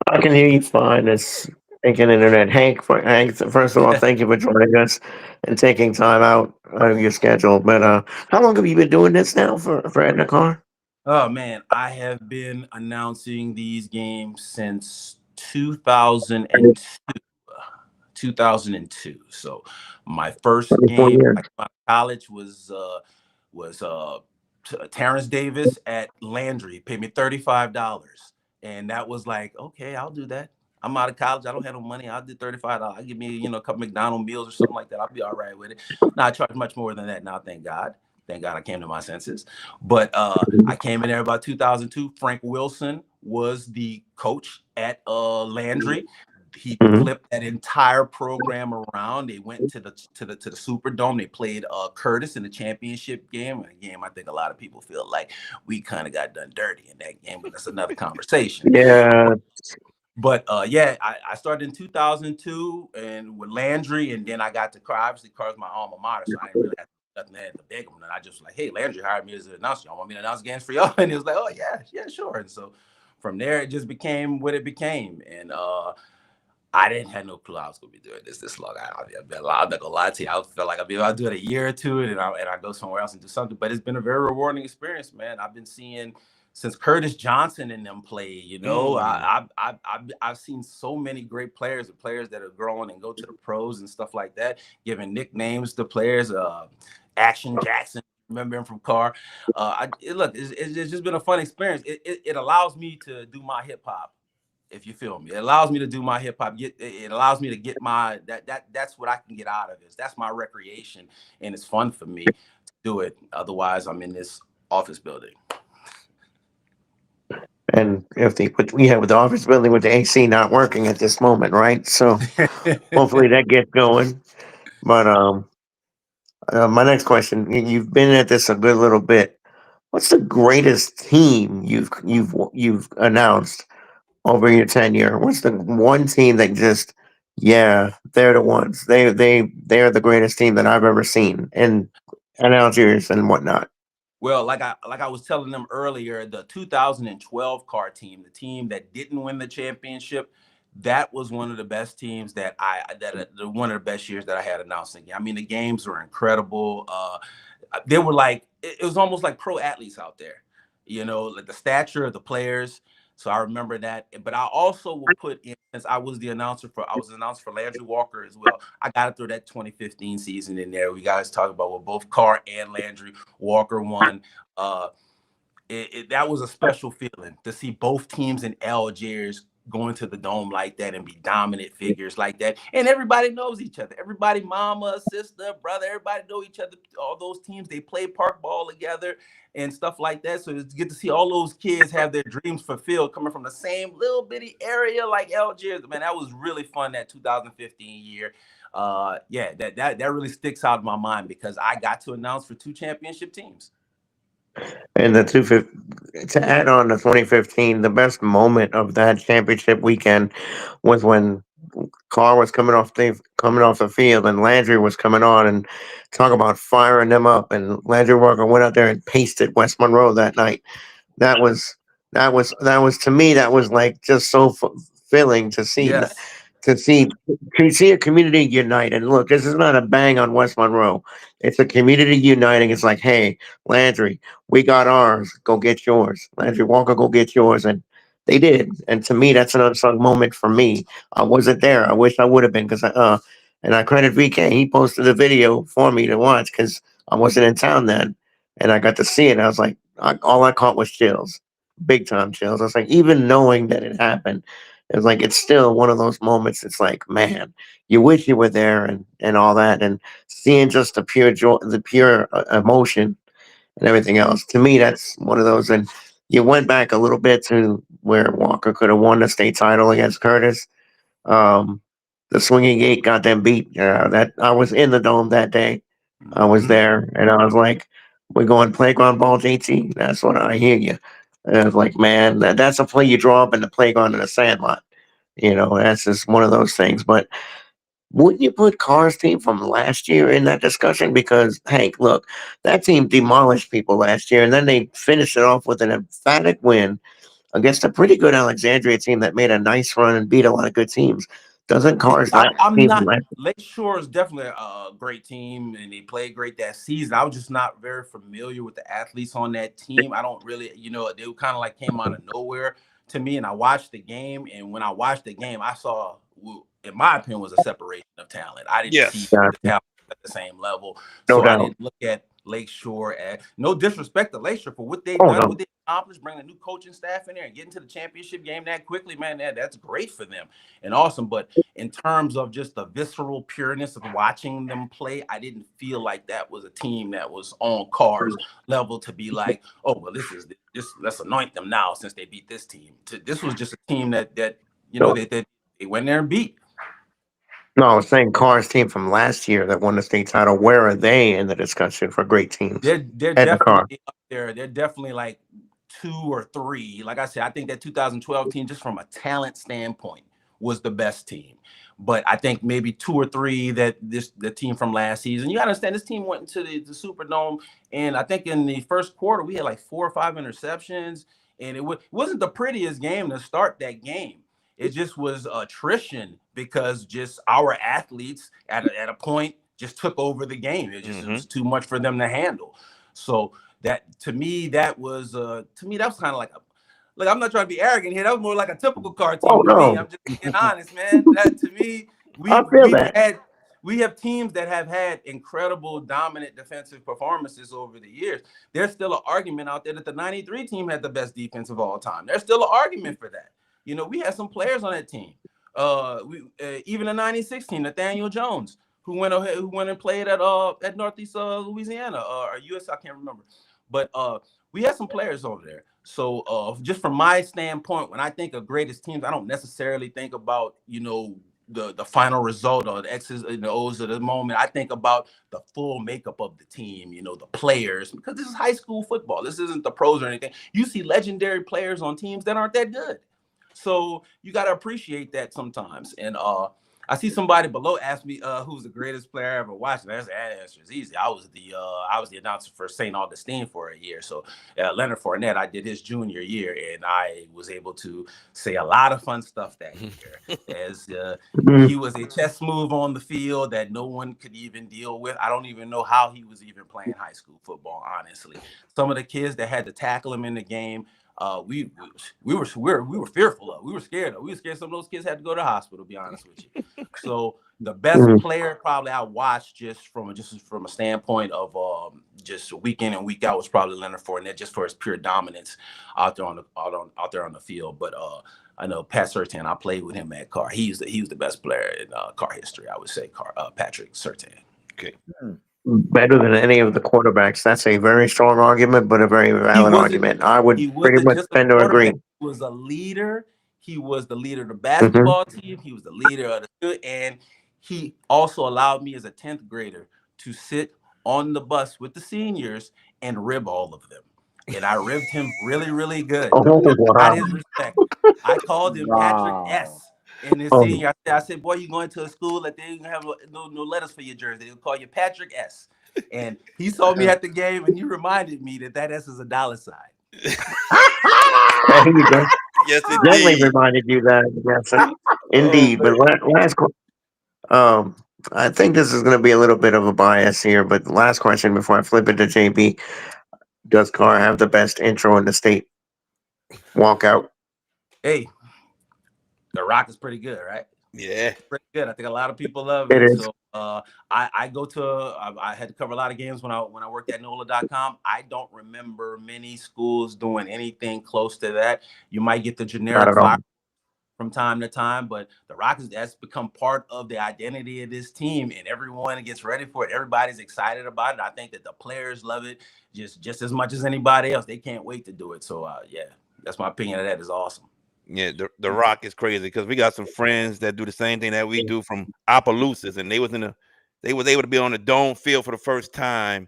I can hear you fine. It's thinking internet. Hank, first of all, thank you for joining us and taking time out of your schedule. But how long have you been doing this now for Edna Karr? Oh, man, I have been announcing these games since 2002. So my first game out of college was Terrence Davis at Landry. Paid me $35. And that was like, okay, I'll do that. I'm out of college. I don't have no money. I'll do $35. I'll give me, a couple McDonald's meals or something like that. I'll be all right with it. Now I charge much more than that now, thank God. Thank God I came to my senses. But I came in there about 2002. Frank Wilson was the coach at Landry. He flipped that entire program around. They went to the Superdome. They played Curtis in the championship game. A game I think a lot of people feel like we kind of got done dirty in that game, but that's another conversation. Yeah. But yeah, I started in 2002 and with Landry, and then I got to Karr. Obviously, Carr's my alma mater, so I didn't really have nothing to beg him. And I just was like, hey, Landry hired me as an announcer. Y'all want me to announce games for y'all? And he was like, oh yeah, yeah, sure. And so from there, it just became what it became. And I didn't have no clue I was gonna be doing this long. I'm not gonna lie to you. I felt like I'll do it a year or two, and I go somewhere else and do something. But it's been a very rewarding experience, man. I've been seeing since Curtis Johnson and them play. I've seen so many great players and players that are growing and go to the pros and stuff like that, giving nicknames to players. Action Jackson. Remember him from Karr. It's just been a fun experience. It allows me to do my hip hop, if you feel me. It allows me to do my hip hop. It allows me to get my that's what I can get out of it. That's my recreation, and it's fun for me to do it. Otherwise, I'm in this office building. And if they put, with the office building with the AC not working at this moment, right? So hopefully that gets going. But my next question: you've been at this a good little bit. What's the greatest team you've announced over your tenure? What's the one team that just, yeah, they're the ones. They're the greatest team that I've ever seen, and announcers and whatnot. Well, like I was telling them earlier, the 2012 Karr team, the team that didn't win the championship, that was one of the best teams one of the best years that I had announcing. I mean, the games were incredible. They were like it was almost like pro athletes out there, like the stature of the players. So I remember that. But I also will put in, since I was an announcer for Landry Walker as well. I got it through that 2015 season in there. We guys talk about what both Karr and Landry Walker won. That was a special feeling to see both teams in Algiers going to the dome like that and be dominant figures like that. And everybody knows each other. Everybody, mama, sister, brother, everybody know each other. All those teams, they play park ball together and stuff like that. So it's good to see all those kids have their dreams fulfilled coming from the same little bitty area like Algiers. Man, that was really fun that 2015 year. Yeah, that really sticks out in my mind because I got to announce for 2 championship teams. And the 250, to add on to 2015, the best moment of that championship weekend was when Karr was coming off the field and Landry was coming on, and talk about firing them up. And Landry Walker went out there and pasted West Monroe that night. That was that was to me, that was like just so fulfilling to see, Yes. to see to see a community unite. And look, this is not a bang on West Monroe. It's a community uniting. It's like, hey, Landry, we got ours. Go get yours. Landry Walker, go get yours. And they did. And to me, that's an unsung moment for me. I wasn't there. I wish I would have been, and I credit VK. He posted a video for me to watch because I wasn't in town then, and I got to see it. I was like, all I caught was chills, big time chills. I was like, even knowing that it happened, it was like it's still one of those moments. It's like, man, you wish you were there, and all that, and seeing just the pure joy, the pure emotion, and everything else. To me, that's one of those. And you went back a little bit to where Walker could have won the state title against Curtis. Um, the swinging gate got them beat. That I was in the dome that day. I was there, and I was like, "We're going playground ball, JT." That's what I hear you. And I was like, "Man, that's a play you draw up in the playground in the sandlot." That's just one of those things. But wouldn't you put Carr's team from last year in that discussion? Because, Hank, look, that team demolished people last year, and then they finished it off with an emphatic win against a pretty good Alexandria team that made a nice run and beat a lot of good teams. Doesn't Carr's I'm team from not. last? Lakeshore is definitely a great team, and they played great that season. I was just not very familiar with the athletes on that team. I don't really, they kind of like came out of nowhere to me. And I watched the game, and when I watched the game, I saw, in my opinion, was a separation of talent. I didn't see Yes. the talent at the same level, No so I doubt. didn't look at Lakeshore as no disrespect to Lakeshore for what they've Oh, done, no. what they accomplished, bringing a new coaching staff in there and getting to the championship game that quickly, man. That's great for them and awesome. But in terms of just the visceral pureness of watching them play, I didn't feel like that was a team that was on Karr's level to be like, oh, well, this let's anoint them now since they beat this team. This was just a team that No, they went there and beat. no, I was saying Carr's team from last year that won the state title. Where are they in the discussion for great teams? They're Ed and Carr. definitely up there. They're definitely like 2 or 3. Like I said, I think that 2012 team, just from a talent standpoint, was the best team. But I think maybe 2 or 3 that the team from last season. You got to understand, this team went into the Superdome, and I think in the first quarter we had like 4 or 5 interceptions, and it wasn't the prettiest game to start that game. It just was attrition because just our athletes at a point just took over the game. It was too much for them to handle. So that to me that was kind of like look, I'm not trying to be arrogant here. That was more like a typical Karr team to me. I'm just being honest, man. That to me, I feel that. we have teams that have had incredible dominant defensive performances over the years. There's still an argument out there that the 93 team had the best defense of all time. There's still an argument for that. You know, we had some players on that team. Even the 96 team, Nathaniel Jones, who went and played at Northeast Louisiana or US, I can't remember. But we had some players over there. So just from my standpoint, when I think of greatest teams, I don't necessarily think about, you know, the final result or the X's and the O's of the moment. I think about the full makeup of the team, you know, the players, because this is high school football. This isn't the pros or anything. You see legendary players on teams that aren't that good. So you got to appreciate that sometimes. And I see somebody below ask me who's the greatest player I ever watched. That answer is easy. I was the announcer for St. Augustine for a year. So Leonard Fournette, I did his junior year, and I was able to say a lot of fun stuff that year. As he was a chess move on the field that no one could even deal with. I don't even know how he was even playing high school football, honestly. Some of the kids that had to tackle him in the game, we were fearful of. We were scared of. We were scared some of those kids had to go to the hospital, to be honest with you. So the best player probably I watched just from a standpoint of just week in and week out was probably Leonard Fournette, just for his pure dominance out there on the field. But I know Pat Surtain, I played with him at Karr. He was the best player in Karr history, I would say. Patrick Surtain. Okay. Better than any of the quarterbacks. That's a very strong argument, but a very valid argument. I would pretty much tend to agree. He was a leader. He was the leader of the basketball team. He was the leader of the, and he also allowed me as a 10th grader to sit on the bus with the seniors and rib all of them. And I ribbed him really, really good. Got his respect. I called him Patrick S. And the senior, I said, boy, you going to a school that they didn't have no letters for your jersey. They'll call you Patrick S. And he saw me at the game, and he reminded me that S is a dollar sign. There you go. Yes, indeed. Definitely reminded you that. Yes, indeed. But last I think this is going to be a little bit of a bias here, but last question before I flip it to JB. Does Karr have the best intro in the state? Walkout. Hey, The Rock is pretty good, right? Yeah, pretty good. I think a lot of people love it. So I had to cover a lot of games when I worked at NOLA.com. I don't remember many schools doing anything close to that. You might get the generic fire from time to time, but The Rock that's become part of the identity of this team, and everyone gets ready for it. Everybody's excited about it. I think that the players love it just as much as anybody else. They can't wait to do it. So yeah, that's my opinion of that. Is awesome. Yeah, the Rock is crazy because we got some friends that do the same thing that we do from Opelousas, and they was able to be on the dome field for the first time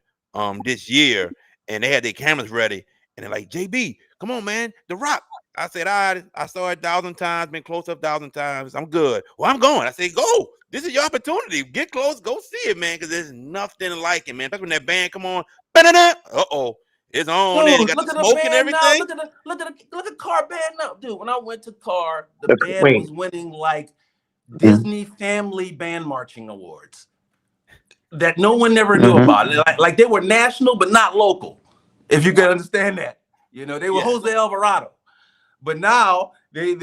this year, and they had their cameras ready, and they're like, JB, come on, man, The Rock. I said, I saw it 1,000 times, been close up 1,000 times. I'm good. Well, I'm going. I said, go. This is your opportunity. Get close. Go see it, man, because there's nothing like it, man. Especially when that band come on. Uh-oh. It's on. Dude, got look the at the smoke and band now. everything. Look at the Karr band now. Dude, when I went to Karr, the band was winning like Disney Family Band Marching Awards that no one never knew about. Like they were national, but not local, if you can understand that. You know, they were Jose Alvarado. But now they're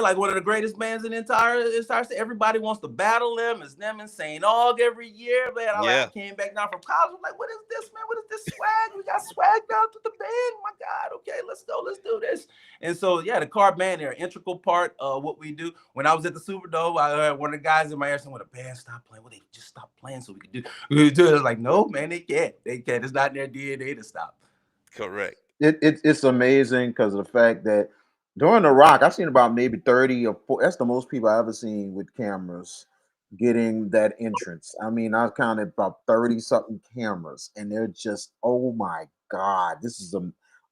like one of the greatest bands in the entire state. Everybody wants to battle them. It's them and St. Aug every year, man. I came back now from college. I'm like, what is this, man? What is this swag? We got swag out to the band. My God, okay, let's go. Let's do this. And so, yeah, the Karr band, they're an integral part of what we do. When I was at the Superdome, I heard one of the guys in my ear saying, "When the band stopped playing, well, they just stopped playing so we could do it." I was like, no, man, they can't. They can't. It's not in their DNA to stop. Correct. It's amazing because of the fact that during The Rock, I've seen about maybe 30 or 40. That's the most people I've ever seen with cameras getting that entrance. I mean, I've counted about 30 something cameras, and they're just, oh my God, this is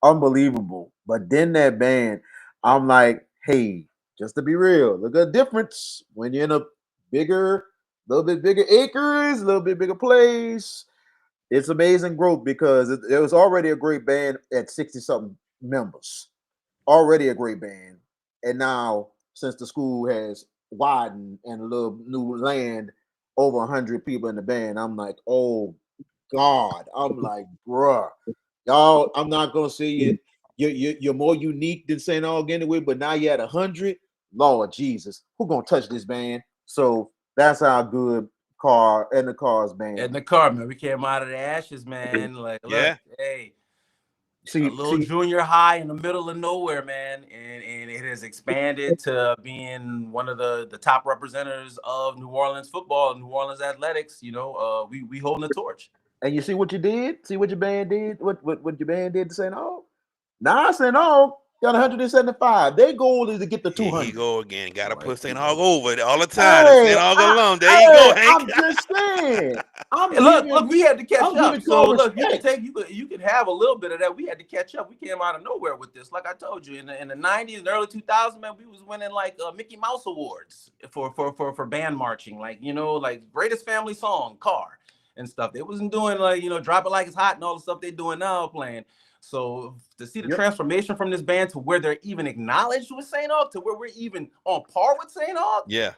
unbelievable. But then that band, I'm like, hey, just to be real, look at the difference when you're in a bigger, little bit bigger acres, a little bit bigger place. It's amazing growth because it was already a great band at 60 something members, already a great band. And now, since the school has widened and a little new land, over 100 people in the band, I'm like, oh God. I'm like, bruh, y'all, I'm not going to say you're more unique than St. Aug anyway, but now you're at 100. Lord Jesus, who going to touch this band? So that's how good Karr and the Karr's band. And the Karr, man, we came out of the ashes, man. Like, look, hey, a little junior high in the middle of nowhere, man, and it has expanded to being one of the top representatives of New Orleans football, New Orleans athletics. You know, we holding the torch. And you see what you did? See what your band did? What your band did to St. Aug? Now St. Aug got 175. Their goal is to get the 200. Here you go again. Got to put St. Aug over it all the time. Hey, St. Aug alum. There you go, Hank. I'm just saying. Look, we had to catch up. So look, you can have a little bit of that. We had to catch up. We came out of nowhere with this. Like I told you, in the 90s and early 2000s, man, we was winning like Mickey Mouse awards for band marching. Like, you know, like greatest family song, Karr, and stuff. They wasn't doing like, you know, Drop It Like It's Hot and all the stuff they're doing now playing. So to see the transformation from this band to where they're even acknowledged with St. Aug, to where we're even on par with St. Aug, that's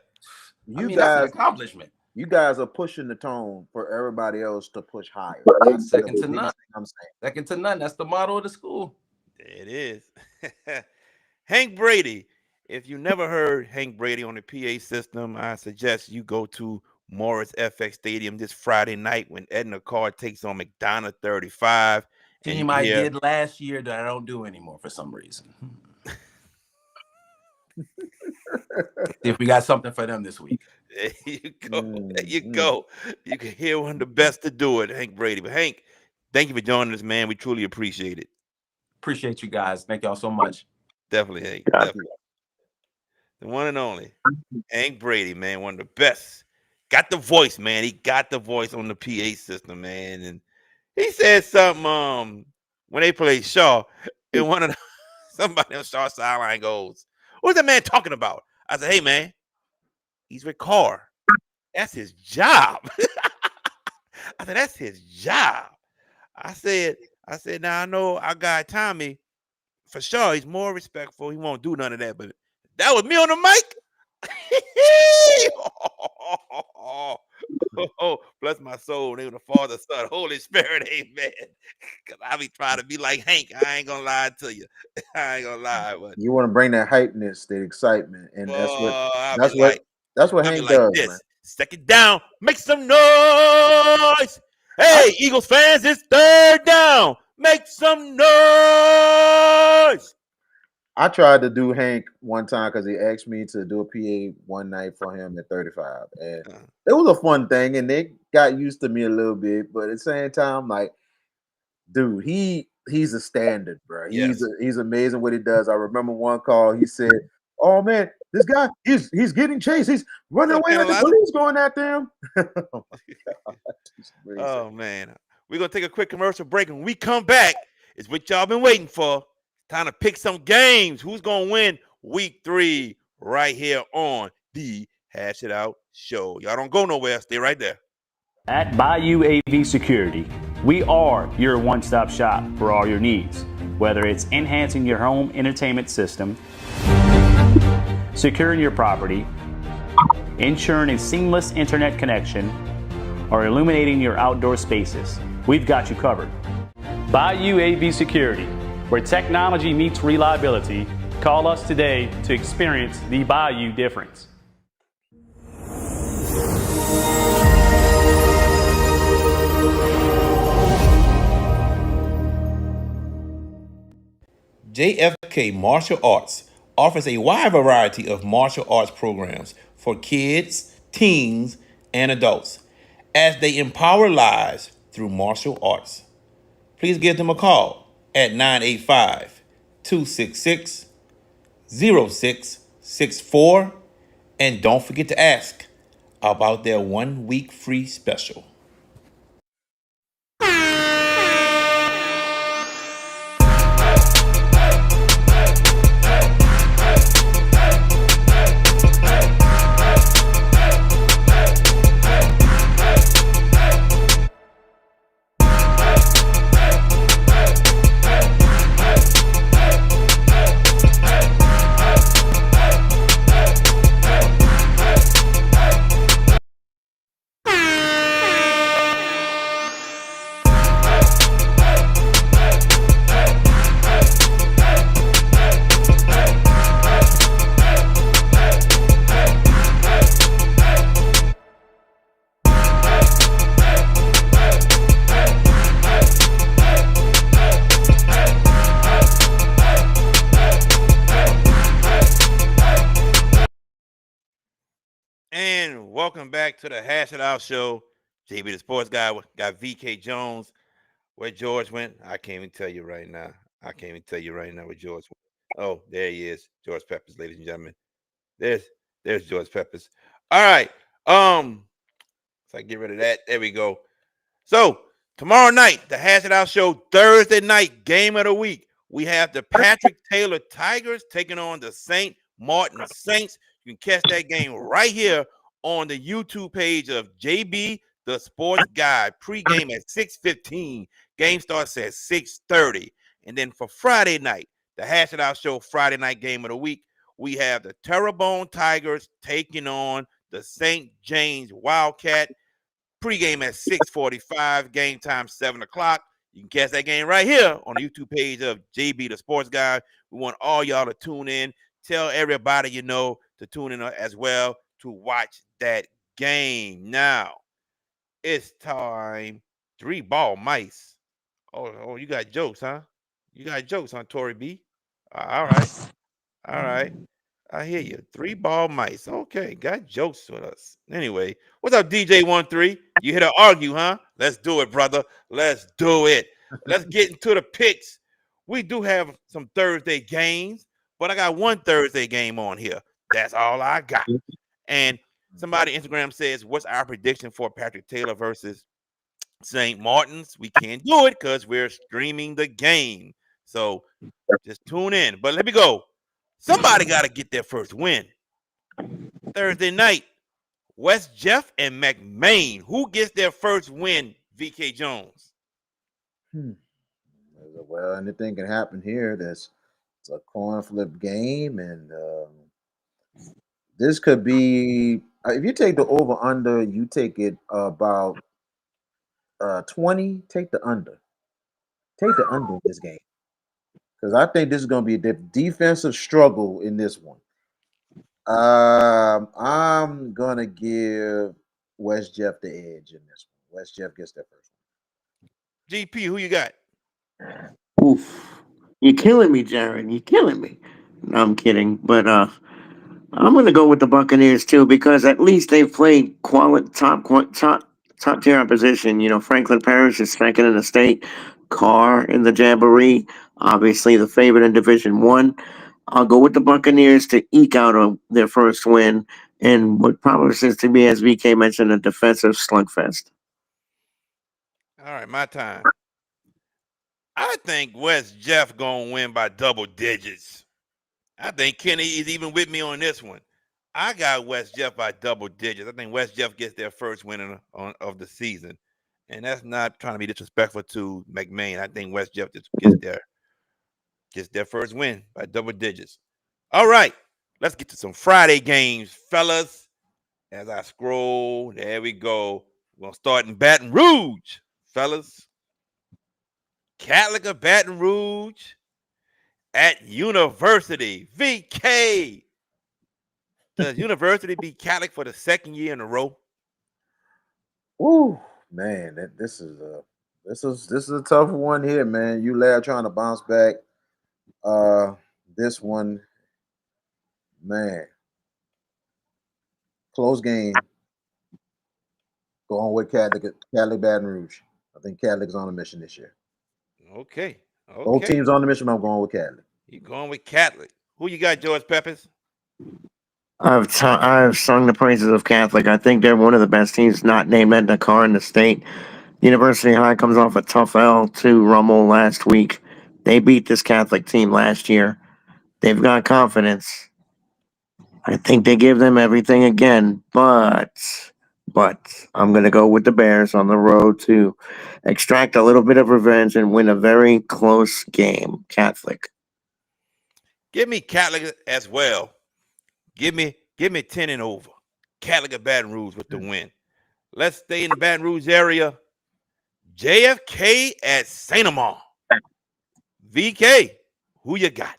an accomplishment. You guys are pushing the tone for everybody else to push higher. Second to none. I'm saying second to none. That's the motto of the school. It is. Hank Brady. If you never heard Hank Brady on the PA system, I suggest you go to Morris FX Stadium this Friday night when Edna Karr takes on McDonough 35. Team I did last year that I don't do anymore for some reason. See if we got something for them this week. There you go. There you go. You can hear one of the best to do it, Hank Brady. But Hank, thank you for joining us, man. We truly appreciate it. Appreciate you guys. Thank y'all so much. Definitely, Hank. Definitely. The one and only Hank Brady, man. One of the best. Got the voice, man. He got the voice on the PA system, man. And he said something when they played Shaw, and one of somebody on Shaw sideline goes, "What's that man talking about?" I said, "Hey, man, he's with Karr. That's his job." I said, "That's his job." I said, now I know our guy Tommy, for sure, he's more respectful. He won't do none of that. But that was me on the mic. Oh, bless my soul. Name of the Father, Son, Holy Spirit, amen. Because I be trying to be like Hank. I ain't going to lie to you. I ain't going to lie. But you want to bring that hypeness, the excitement. And that's what Hank does, man. Second down. Make some noise. Hey, Eagles fans, it's third down. Make some noise. I tried to do Hank one time because he asked me to do a PA one night for him at 35. And it was a fun thing, and they got used to me a little bit. But at the same time, like, dude, he's a standard, bro. Yes. He's amazing what he does. I remember one call, he said, "Oh man, this guy, he's getting chased. He's running away like the police going after him." Oh my God. Oh man. We're gonna take a quick commercial break, and when we come back, it's what y'all been waiting for. Time to pick some games. Who's going to win week 3 right here on the Hash It Out Show. Y'all don't go nowhere. Stay right there. At Bayou AV Security, we are your one-stop shop for all your needs. Whether it's enhancing your home entertainment system, securing your property, ensuring a seamless internet connection, or illuminating your outdoor spaces, we've got you covered. Bayou AV Security, where technology meets reliability. Call us today to experience the Bayou difference. JFK Martial Arts offers a wide variety of martial arts programs for kids, teens, and adults as they empower lives through martial arts. Please give them a call at 985-266-0664, and don't forget to ask about their 1-week free special. back to the Hash It Out show. JB the Sports Guy got VK Jones. Where George went, I can't even tell you right now. I can't even tell you right now where George went. Oh, there he is. George Peppers, ladies and gentlemen. There's George Peppers. All right. So I get rid of that. There we go. So tomorrow night, the Hash It Out show, Thursday night, game of the week. We have the Patrick Taylor Tigers taking on the St. Martin Saints. You can catch that game right here on the YouTube page of JB the Sports Guy. Pregame at 6:15. Game starts at 6:30. And then for Friday night, the Hash It Out show, Friday night game of the week, we have the Terrebonne Tigers taking on the St. James Wildcat. Pregame at 6:45. Game time 7 o'clock. You can catch that game right here on the YouTube page of JB the Sports Guy. We want all y'all to tune in. Tell everybody you know to tune in as well to watch that game. Now, it's time. 3-ball mice. Oh, you got jokes, huh? You got jokes, huh, Tory B? All right. All right. I hear you. 3-ball mice. Okay, got jokes with us. Anyway, what's up, DJ13? You here to argue, huh? Let's do it, brother. Let's do it. Let's get into the picks. We do have some Thursday games, but I got one Thursday game on here. That's all I got. And somebody Instagram says, what's our prediction for Patrick Taylor versus St. Martin's? We can't do it because we're streaming the game. So just tune in. But let me go. Somebody got to get their first win. Thursday night, West Jeff and McMain. Who gets their first win, VK Jones? Well, anything can happen here. It's a coin flip game, and this could be, if you take the over under, you take it about 20. Take the under. Take the under in this game, because I think this is going to be a defensive struggle in this one. I'm gonna give West Jeff the edge in this one. West Jeff gets their first one. GP, who you got? Oof. You're killing me, Jared. You're killing me. No, I'm kidding. But I'm going to go with the Buccaneers, too, because at least they've played top tier opposition. You know, Franklin Parish is second in the state. Karr in the Jamboree, obviously the favorite in Division One. I'll go with the Buccaneers to eke out their first win in what promises to be, as VK mentioned, a defensive slugfest. All right, my time. I think West Jeff gonna win by double digits. I think Kenny is even with me on this one. I got West Jeff by double digits. I think West Jeff gets their first win of the season. And that's not trying to be disrespectful to McMain. I think West Jeff just gets their first win by double digits. All right, let's get to some Friday games, fellas. As I scroll, there we go. We're going to start in Baton Rouge, fellas. Catholic of Baton Rouge at University. VK. Does University beat Catholic for the second year in a row? Ooh, man, this is a tough one here, man. ULab trying to bounce back. This one, man, close game. Going with Catholic Baton Rouge. I think Catholic's on a mission this year. Okay. Both teams on the mission. I'm going with Catholic. You're going with Catholic. Who you got, George Peppers? I've sung the praises of Catholic. I think they're one of the best teams not named Edna Karr in the state. University High comes off a tough L to Rummel last week. They beat this Catholic team last year. They've got confidence. I think they give them everything again, but I'm going to go with the Bears on the road to extract a little bit of revenge and win a very close game. Catholic. Give me Catholic as well. Give me 10 and over. Catholic of Baton Rouge with the win. Let's stay in the Baton Rouge area. JFK at St. Amand. VK, who you got?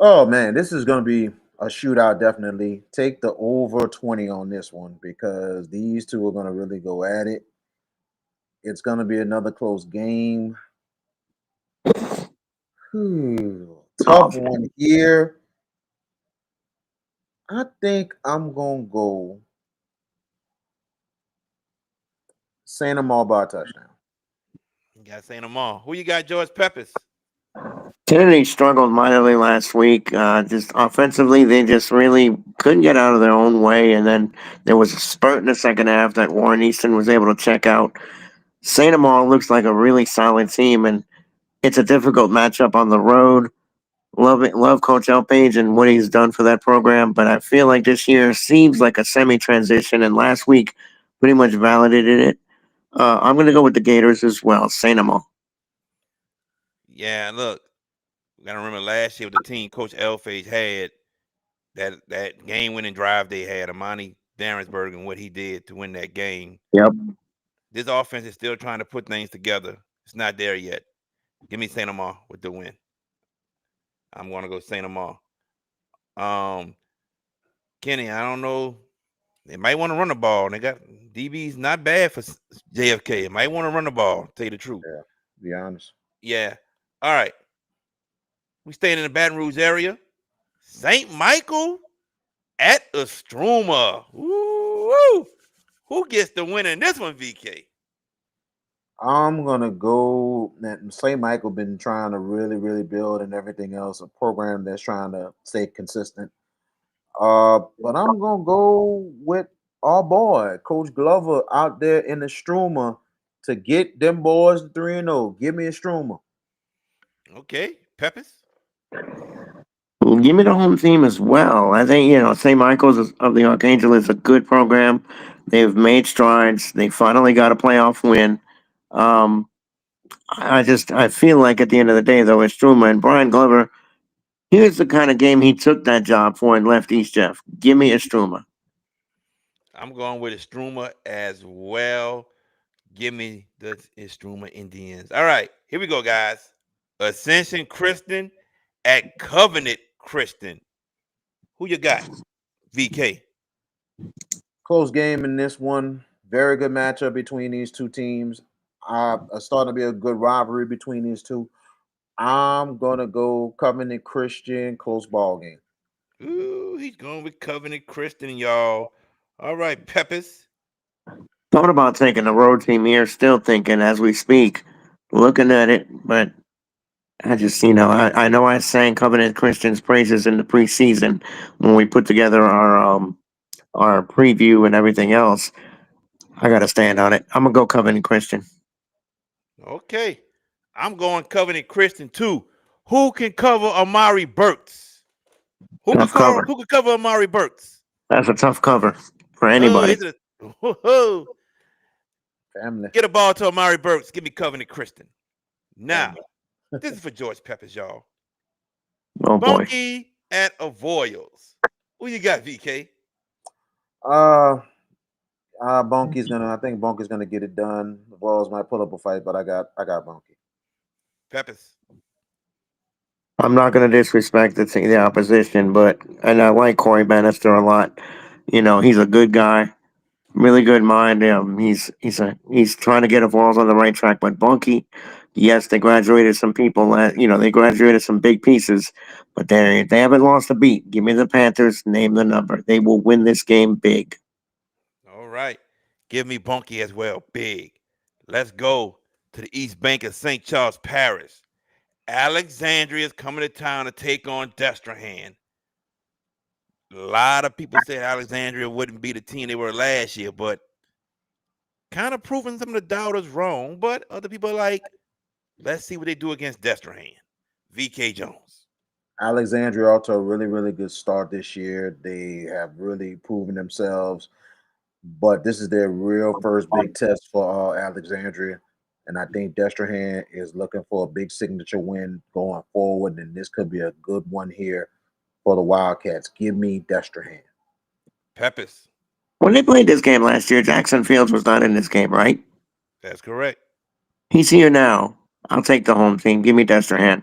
Oh, man, this is going to be a shootout, definitely. Take the over 20 on this one because these two are going to really go at it. It's going to be another close game. Tough one here. I think I'm gonna go Santa Maul by a touchdown. You got Saint Amar. Who you got, George Peppers? Kennedy struggled mightily last week. Just offensively, they just really couldn't get out of their own way. And then there was a spurt in the second half that Warren Easton was able to check out. Saint Amar looks like a really solid team, and it's a difficult matchup on the road. Love Coach Elpage and what he's done for that program, but I feel like this year seems like a semi-transition, and last week pretty much validated it. I'm going to go with the Gators as well, Saint Amar. Yeah, look, we gotta remember last year with the team Coach Elfage had that game winning drive they had, Amani Darrensburg and what he did to win that game. Yep. This offense is still trying to put things together. It's not there yet. Give me Saint Amar with the win. I'm gonna go Saint Amar. Um, Kenny, I don't know. They might want to run the ball. They got DB's not bad for JFK. They might want to run the ball. Tell you the truth. Yeah, to be honest. Yeah. All right. We staying in the Baton Rouge area. St. Michael at Estruma. Woo! Who gets the win in this one, VK? I'm gonna go. St. Michael been trying to really build and everything else. A program that's trying to stay consistent. But I'm gonna go with our boy, Coach Glover, out there in the Struma to get them boys to 3-0. Give me a Struma. Okay, Peppers. Give me the home team as well. I think, St. Michael's of the Archangel is a good program. They've made strides. They finally got a playoff win. Um, I feel like at the end of the day, though, it's Struma and Brian Glover. Here's the kind of game he took that job for in left East Jeff. Give me a Struma. I'm going with Estruma as well. Give me the Estruma Indians. All right, here we go, guys. Ascension Christian at Covenant Christian. Who you got? VK. Close game in this one. Very good matchup between these two teams. It's starting to be a good rivalry between these two. I'm gonna go Covenant Christian close ball game. Ooh, he's going with Covenant Christian, y'all. All right, Peppers. Thought about taking the road team here, still thinking as we speak, looking at it, but I just, I know I sang Covenant Christian's praises in the preseason when we put together our preview and everything else. I got to stand on it. I'm gonna go Covenant Christian. Okay. I'm going Covenant Christian too. Who can cover Amari Burks? Who can Tough cover cover. who can cover Amari Burks? That's a tough cover for Oh, anybody. is it a Family. get a ball to Amari Burks. Give me Covenant Christian. Now, Family. this is for George Peppers, y'all. Oh boy. Bunky at Avoyals. Who you got, VK? Uh, Bonky's gonna. I think Bonky's gonna get it done. The Balls might pull up a fight, but I got Bonky. Peppers. I'm not gonna disrespect the opposition, and I like Corey Bannister a lot. He's a good guy. Really good mind. He's trying to get Evolves on the right track. But Bunky, yes, they graduated some people. They graduated some big pieces, but they haven't lost a beat. Give me the Panthers. Name the number. They will win this game big. All right. Give me Bunky as well. Big. Let's go to the East Bank of St. Charles Parish. Alexandria is coming to town to take on Destrehan. A lot of people said Alexandria wouldn't be the team they were last year, but kind of proving some of the doubters wrong. But other people are like, let's see what they do against Destrehan. VK Jones. Alexandria off to a really good start this year. They have really proven themselves, but this is their real first big test for Alexandria. And I think Destrehan is looking for a big signature win going forward, and this could be a good one here for the Wildcats. Give me Destrehan. Peppers. When they played this game last year, Jackson Fields was not in this game, right? That's correct. He's here now. I'll take the home team. Give me Destrehan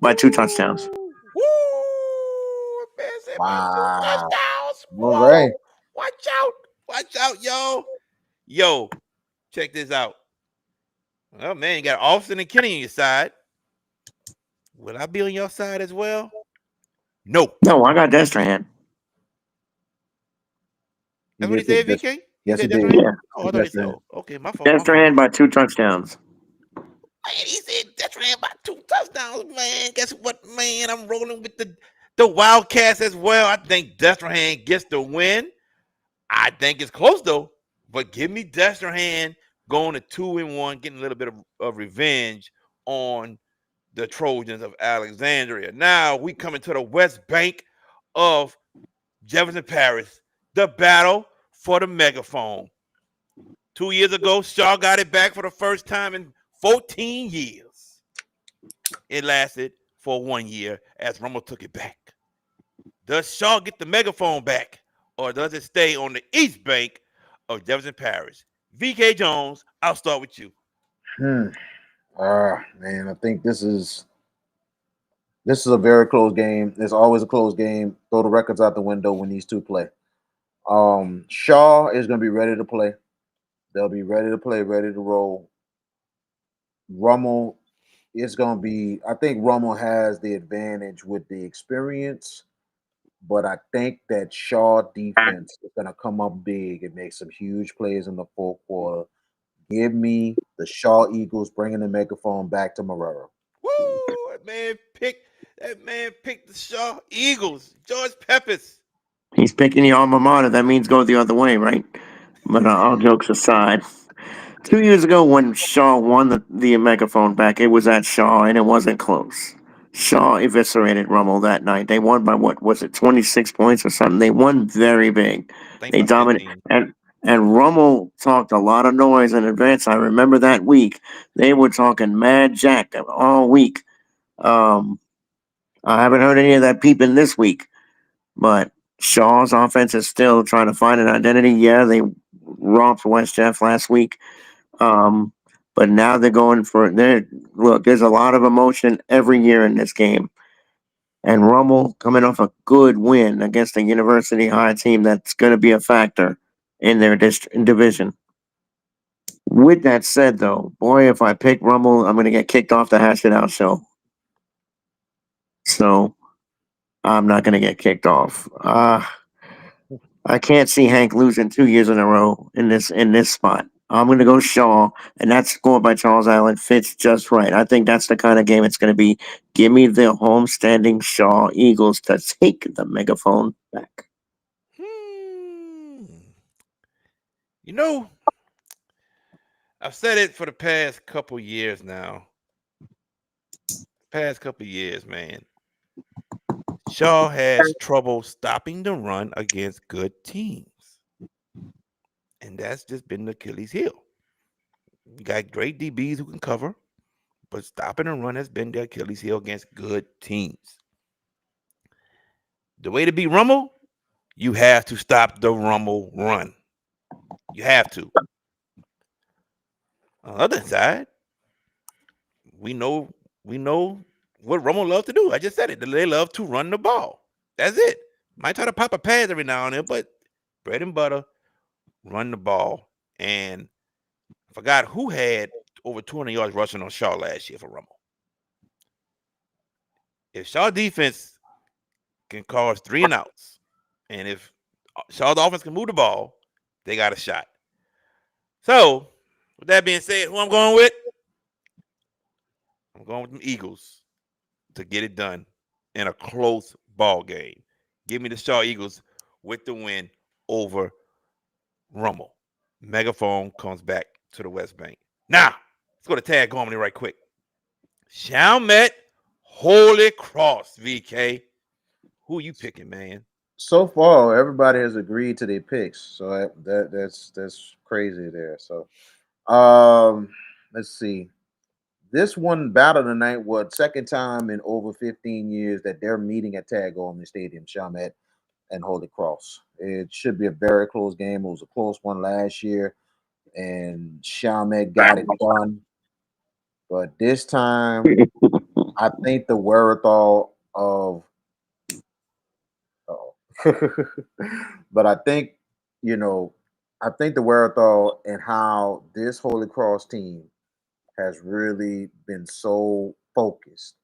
by 2 touchdowns. Woo! Man said by two Wow. touchdowns. All Whoa! right. Watch out. Watch out, y'all. Yo, check this out. Oh man, you got Austin and Kenny on your side. Will I be on your side as well? No. No, I got Destrehan. He That's what he did pick said, this. VK? He Yes, he said did. Destrehan? Yeah, Oh, I thought he said, Destrehan. oh, okay, my fault, my fault. Destrehan by 2 touchdowns. Man, he said Destrehan by 2 touchdowns, man. Guess what, man? I'm rolling with the Wildcats as well. I think Destrehan gets the win. I think it's close, though. But give me Destrehan going to 2-1, getting a little bit of revenge on the Trojans of Alexandria. Now we coming to the West Bank of Jefferson Parish, the battle for the megaphone. 2 years ago, Shaw got it back for the first time in 14 years. It lasted for 1 year as Rummel took it back. Does Shaw get the megaphone back, or does it stay on the East Bank of Jefferson Parish? VK Jones, I'll start with you. Man, I think this is a very close game. It's always a close game. Throw the records out the window when these two play. Shaw is going to be ready to play. They'll be ready to play, ready to roll. Rummel is going to be. I think Rummel has the advantage with the experience, but I think that Shaw defense is going to come up big and make some huge plays in the fourth quarter. Give me the Shaw Eagles bringing the megaphone back to Marrero. Woo! That man picked the Shaw Eagles. George Peppers. He's picking the alma mater. That means go the other way, right? But all jokes aside, 2 years ago when Shaw won the megaphone back, it was at Shaw and it wasn't close. Shaw eviscerated Rummel that night. They won by what was it, 26 points or something? They won very big. I think They by dominated 15. and Rummel talked a lot of noise in advance. I remember that week. They were talking mad jack all week. Um, I haven't heard any of that peeping this week, but Shaw's offense is still trying to find an identity. Yeah, they romped West Jeff last week. Um, but now they're going for there. Look, there's a lot of emotion every year in this game, and Rummel coming off a good win against a University High team that's going to be a factor in their division. With that said, though, boy, if I pick Rummel, I'm going to get kicked off the Hash It Out show. So I'm not going to get kicked off. I can't see Hank losing 2 years in a row in this spot. I'm going to go Shaw, and that score by Charles Allen fits just right. I think that's the kind of game it's going to be. Give me the homestanding Shaw Eagles to take the megaphone back. Hmm. You know, I've said it for the past couple years now. Past couple years, man. Shaw has trouble stopping the run against good teams. And that's just been the Achilles heel. You got great DBs who can cover, but stopping the run has been the Achilles heel against good teams. The way to beat Rummel, you have to stop the Rummel run. You have to. On the other side, we know what Rummel loves to do. I just said it. They love to run the ball. That's it. Might try to pop a pass every now and then, but bread and butter, run the ball. And I forgot who had over 200 yards rushing on Shaw last year for Rummel. If Shaw defense can cause 3-and-outs, and if Shaw's offense can move the ball, they got a shot. So, with that being said, who I'm going with? I'm going with the Eagles to get it done in a close ball game. Give me the Shaw Eagles with the win over Rummel. Megaphone comes back to the West Bank. Now, let's go to Tag Harmony right quick. Chalmette, Holy Cross, VK. Who you picking, man? So far, everybody has agreed to their picks, so that's crazy there. So, let's see. This one battle tonight was second time in over 15 years that they're meeting at Tag Harmony Stadium, Chalmette and Holy Cross. It should be a very close game. It was a close one last year, and Chalmette got it done. But this time, I think the wherewithal of, oh, but I think you know, I think the wherewithal and how this Holy Cross team has really been so focused,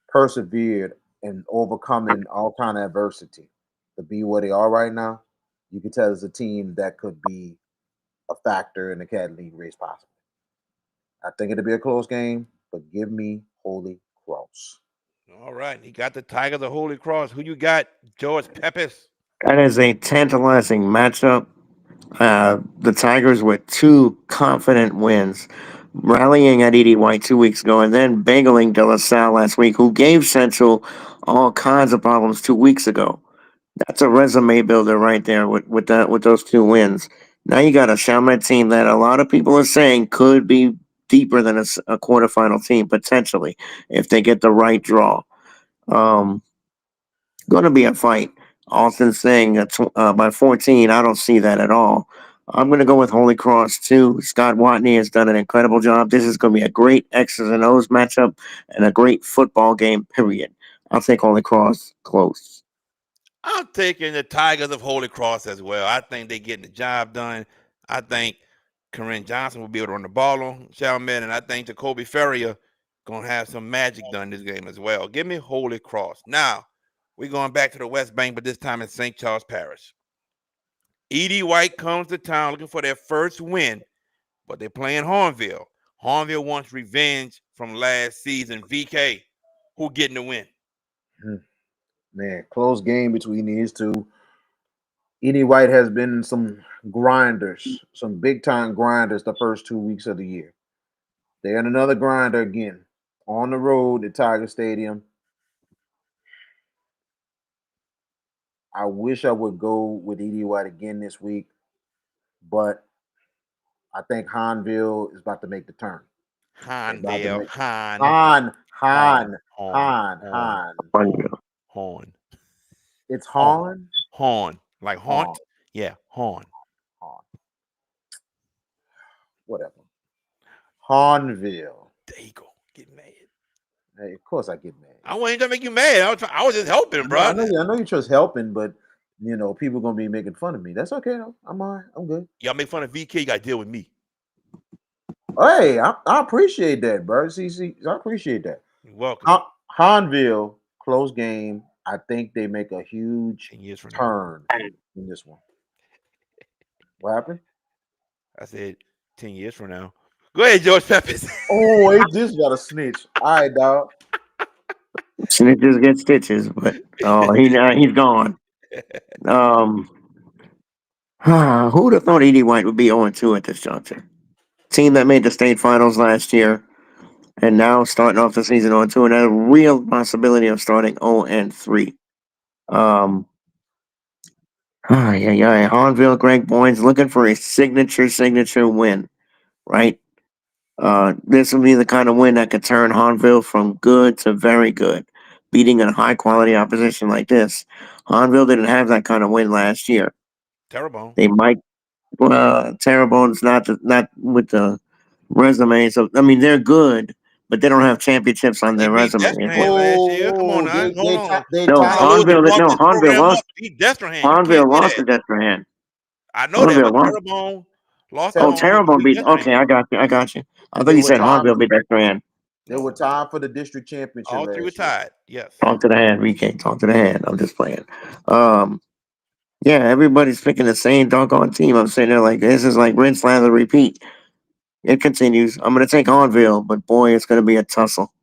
persevered, and overcoming all kind of adversity to be where they are right now. you can tell it's a team that could be a factor in the Cat League race possibly. I think it'll be a close game, but give me Holy Cross. All right. He got the Tigers of Holy Cross. Who you got, George Peppers? That is a tantalizing matchup. The Tigers with two confident wins, rallying at Edie White 2 weeks ago, and then bagling De La Salle last week, who gave Central all kinds of problems 2 weeks ago. That's a resume builder right there with those two wins. Now you got a Chalmette team that a lot of people are saying could be deeper than a quarterfinal team potentially if they get the right draw. Um, going to be a fight. Austin saying by 14. I don't see that at all. I'm going to go with Holy Cross too. Scott Watney has done an incredible job. This is going to be a great X's and O's matchup and a great football game. Period. I'll take Holy Cross close. I'm taking the Tigers of Holy Cross as well. I think they're getting the job done. I think Corinne Johnson will be able to run the ball on Chalmette, and I think Jacoby Ferrier gonna have some magic done this game as well. Give me Holy Cross. Now we're going back to the West Bank, but this time in St. Charles Parish. Edie White comes to town looking for their first win, but they're playing Hornville. Hornville wants revenge from last season. VK, who getting the win? Man, close game between these two. Edie White has been some grinders, some big time grinders the first 2 weeks of the year. They're in another grinder again on the road at Tiger Stadium. I wish I would go with Edie White again this week, but I think Hanville is about to make the turn. Hornville, Han. Horn. It's Han. Horn. Like haunt? Horn. Yeah, horn. Whatever. Hanville. There you go. Get mad. Hey, of course I get mad. I wasn't trying to make you mad. I was just helping, bro. I know you're just helping, but people gonna be making fun of me. That's okay though. I'm all right. I'm good. Y'all make fun of VK, you gotta deal with me. Hey, I appreciate that, bro. See, I appreciate that. You're welcome. Hanville, close game. I think they make a huge turn in this one. What happened? I said 10 years from now. Go ahead, George Peppers. Oh, he just got a snitch. All right, dog. Snitches get stitches, but he's gone. Who would have thought Edie White would be 0-2 at this juncture? Team that made the state finals last year, and now starting off the season 0-2, and a real possibility of starting 0-3. Hanville, Greg Boynes looking for a signature win, right? This will be the kind of win that could turn Hanville from good to very good, beating a high quality opposition like this. Hanville didn't have that kind of win last year. Terrebonne. They might. Terrebonne's not with the resume, so I mean they're good, but they don't have championships on their resume. Last year. Come on, now. Hold on. Hanville lost. Hanville lost to Destrehan. I know that, but Terrebonne lost. Terrebonne beat. Okay, I got you. I thought you said Hanville beat Destrehan. They were tied for the district championship. All three were tied. Yes. Talk to the hand, VK. Talk to the hand. I'm just playing. Yeah, everybody's picking the same doggone team. I'm sitting there like this is like rinse, lather, repeat. It continues. I'm gonna take Hanville, but boy, it's gonna be a tussle.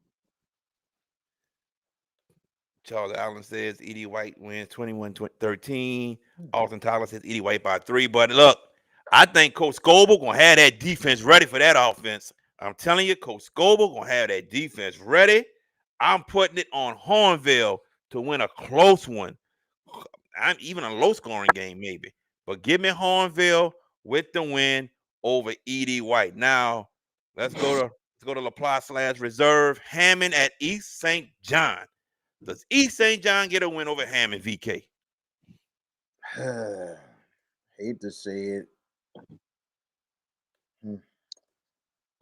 Charles Allen says Edie White wins 21-13. Austin Tyler says Edie White by 3. But look, I think Coach Scoble gonna have that defense ready for that offense. I'm telling you, Coach Scoble gonna have that defense ready. I'm putting it on Hornville to win a close one. I'm even a low-scoring game, maybe. But give me Hornville with the win over Edie White. Now, let's go to LaPlace/Reserve. Hammond at East St. John. Does East St. John get a win over Hammond, VK? Hate to say it.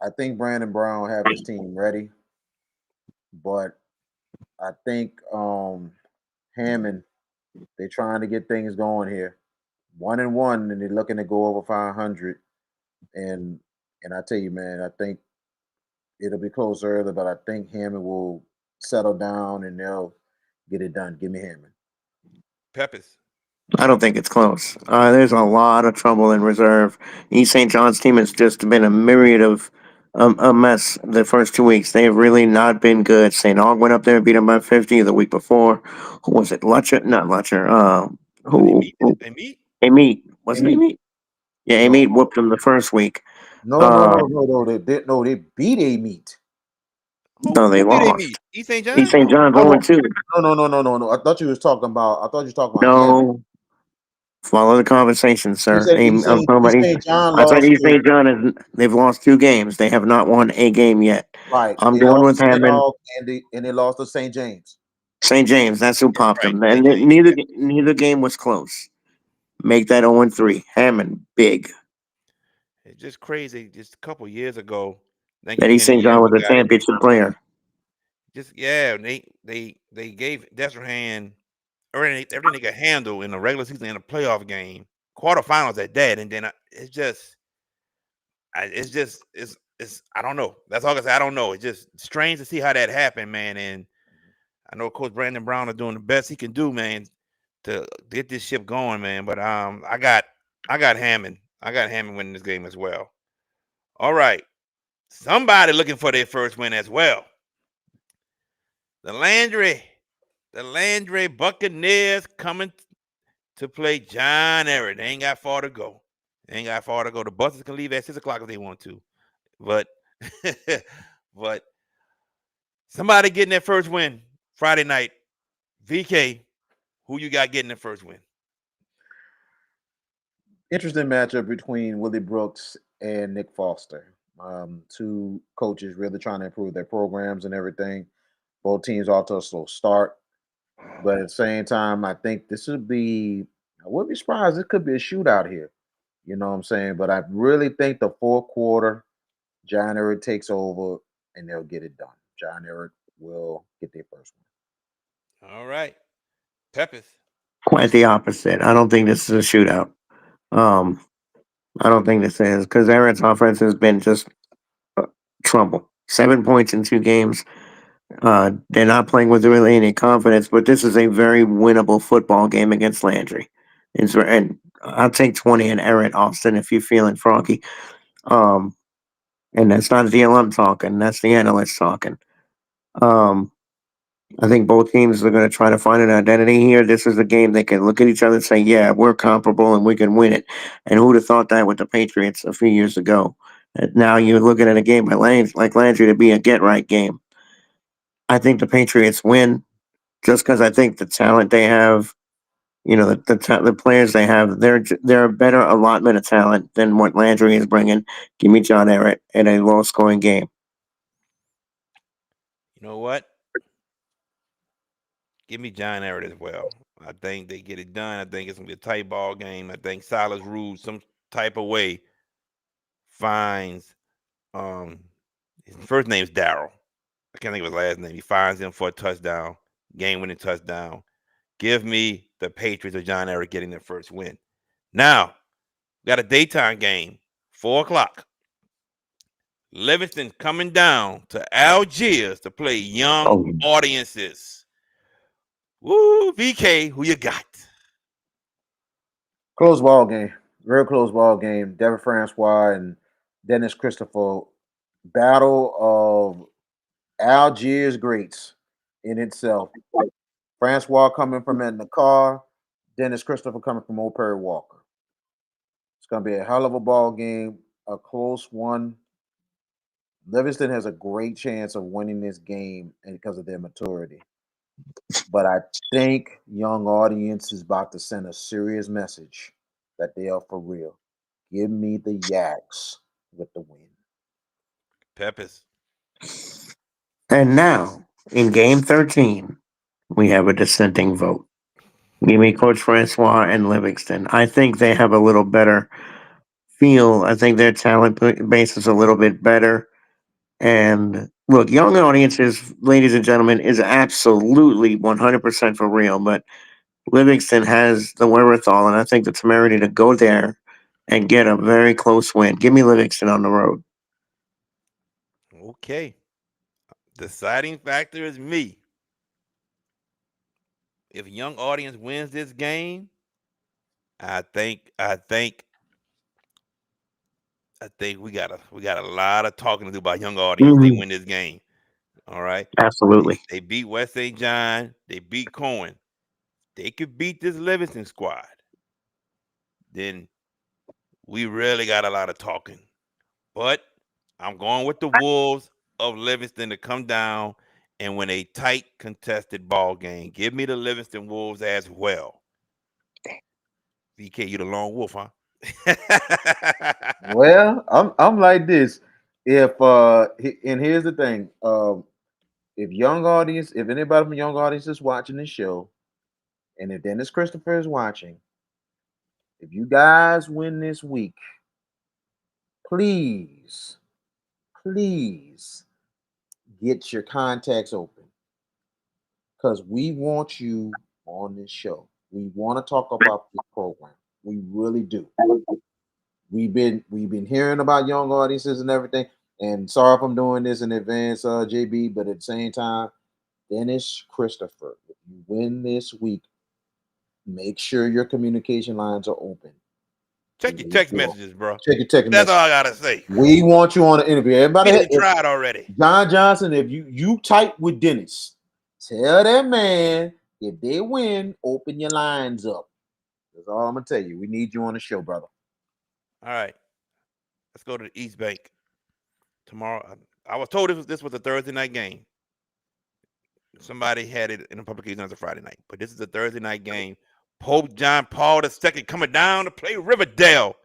I think Brandon Brown will have his team ready, but I think Hammond, they're trying to get things going here. 1-1, and they're looking to go over 500. And I tell you, man, I think it'll be close early, but I think Hammond will settle down and they'll get it done. Give me Hammond. Peppers. I don't think it's close. There's a lot of trouble in reserve. East St. John's team has just been a myriad of a mess the first 2 weeks. They have really not been good. St. Aug went up there and beat them by 50 the week before. Who was it? Lutcher? Not Lutcher. Was it Who? meat? who A meat? Amy. Wasn't Amy. Amy? Yeah, No, Amy whooped them the first week. no, no, Uh, no, no, no. They did. No, they beat a meat. no, they Who beat a lost. meat? East St. East John? St. John's Oh 0 no, 2. no, no, no, no, no, no. I thought you was talking about. I thought you was talking about Hammond. No. Follow the conversation, He sir. said East I'm St. talking about East East. St. John I said lost East to St. John is they've lost 2 games. They have not won a game yet. right. I'm They going lost to with St. Hammond. Aug and they lost to St. James. St. James, that's who popped Right. them. St. And James. neither game was close. Make that 0-3. Hammond, big. It's just crazy. Just a couple years ago, I think That it's East Kenny St. John was Gamble a got it. championship player. Just yeah, they gave Destrehan everything they could handle in the regular season and a playoff game, quarterfinals at that, and then it's I don't know. That's all I say. I don't know. It's just strange to see how that happened, man. And I know Coach Brandon Brown is doing the best he can do, man, to get this ship going, man. But I got Hammond. I got Hammond winning this game as well. All right. Somebody looking for their first win as well. The Landry. The Landry Buccaneers coming to play John Ehret. They ain't got far to go. They ain't got far to go. The buses can leave at 6 o'clock if they want to. But but somebody getting their first win Friday night. VK, who you got getting the first win? Interesting matchup between Willie Brooks and Nick Foster. Two coaches really trying to improve their programs and everything. Both teams off to a slow start, but at the same time, I think this would be. I wouldn't be surprised. This could be a shootout here. You know what I'm saying? But I really think the fourth quarter, John Ehret takes over and they'll get it done. John Ehret will get their first All right. Peppers. Quite the opposite. I don't think this is a shootout. Um, I don't think this is because Aaron's offense has been just uh, trouble. 7 points in 2 games. They're not playing with really any confidence, but this is a very winnable football game against Landry. And I'll take 20 and Aaron Austin if you're feeling froggy. Um, and that's not the alum talking. That's the analyst talking. Um, I think both teams are going to try to find an identity here. This is a game they can look at each other and say, "Yeah, we're comparable and we can win it." And who'd have thought that with the Patriots a few years ago? And now you're looking at a game like Landry to be a get right game. I think the Patriots win just because I think the talent they have, the players they have, they're a better allotment of talent than what Landry is bringing. Give me John Ehret in a low scoring game. You know what? Give me John Ehret as well. I think they get it done. I think it's gonna be a tight ball game. I think Silas Rude some type of way finds his first name is Darryl. I can't think of his last name. He finds him for a touchdown, game winning touchdown. Give me the Patriots or John Ehret getting their first win. Now, we got a daytime game, 4 o'clock. Livingston coming down to Algiers to play young Oh, audiences. Woo, VK, who you got? close ball game, real close ball game. Devin Francois and Dennis Christopher, battle of Algiers greats in itself. Francois coming from in the car, Dennis Christopher coming from Old Perry Walker. It's going to be a hell of a ball game, a close one. Livingston has a great chance of winning this game and because of their maturity. But I think young audience is about to send a serious message that they are for real. Give me the Yaks with the win. Peppers. and now in game 13, we have a dissenting vote. Give me Coach Francois and Livingston. I think they have a little better feel. I think their talent base is a little bit better. And look, young audiences, ladies and gentlemen, is absolutely 100% for real. But Livingston has the wherewithal, and I think the temerity to go there and get a very close win. Give me Livingston on the road. Okay. Deciding factor is me. If young audience wins this game, I think we got a lot of talking to do by young audience. They Mhm. win this game. All right. Absolutely. They beat West St. John. They beat Cohen. They could beat this Livingston squad. Then we really got a lot of talking. But I'm going with the Wolves of Livingston to come down and win a tight contested ball game. Give me the Livingston Wolves as well. VK, you the lone wolf, huh? Well, I'm like this. And here's the thing. If anybody from young audience is watching this show, and if Dennis Christopher is watching, if you guys win this week, please, please get your contacts open because we want you on this show. We want to talk about this program. We really do. We've been hearing about young audiences and everything. And sorry if I'm doing this in advance, JB, but at the same time, Dennis Christopher, if you win this week, make sure your communication lines are open. We Check your need text you on. messages, bro. Check your text That's all message. I gotta say. We want you on the interview. We Everybody, didn't if try it already. John Johnson, if you type with Dennis, tell that man if they win, open your lines up. That's all I'm gonna tell you. We need you on the show, brother. All right. Let's go to the East Bank tomorrow. I was told this was a Thursday night game. Somebody had it in the publication as a Friday night, but this is a Thursday night game. Pope John Paul II coming down to play Riverdale.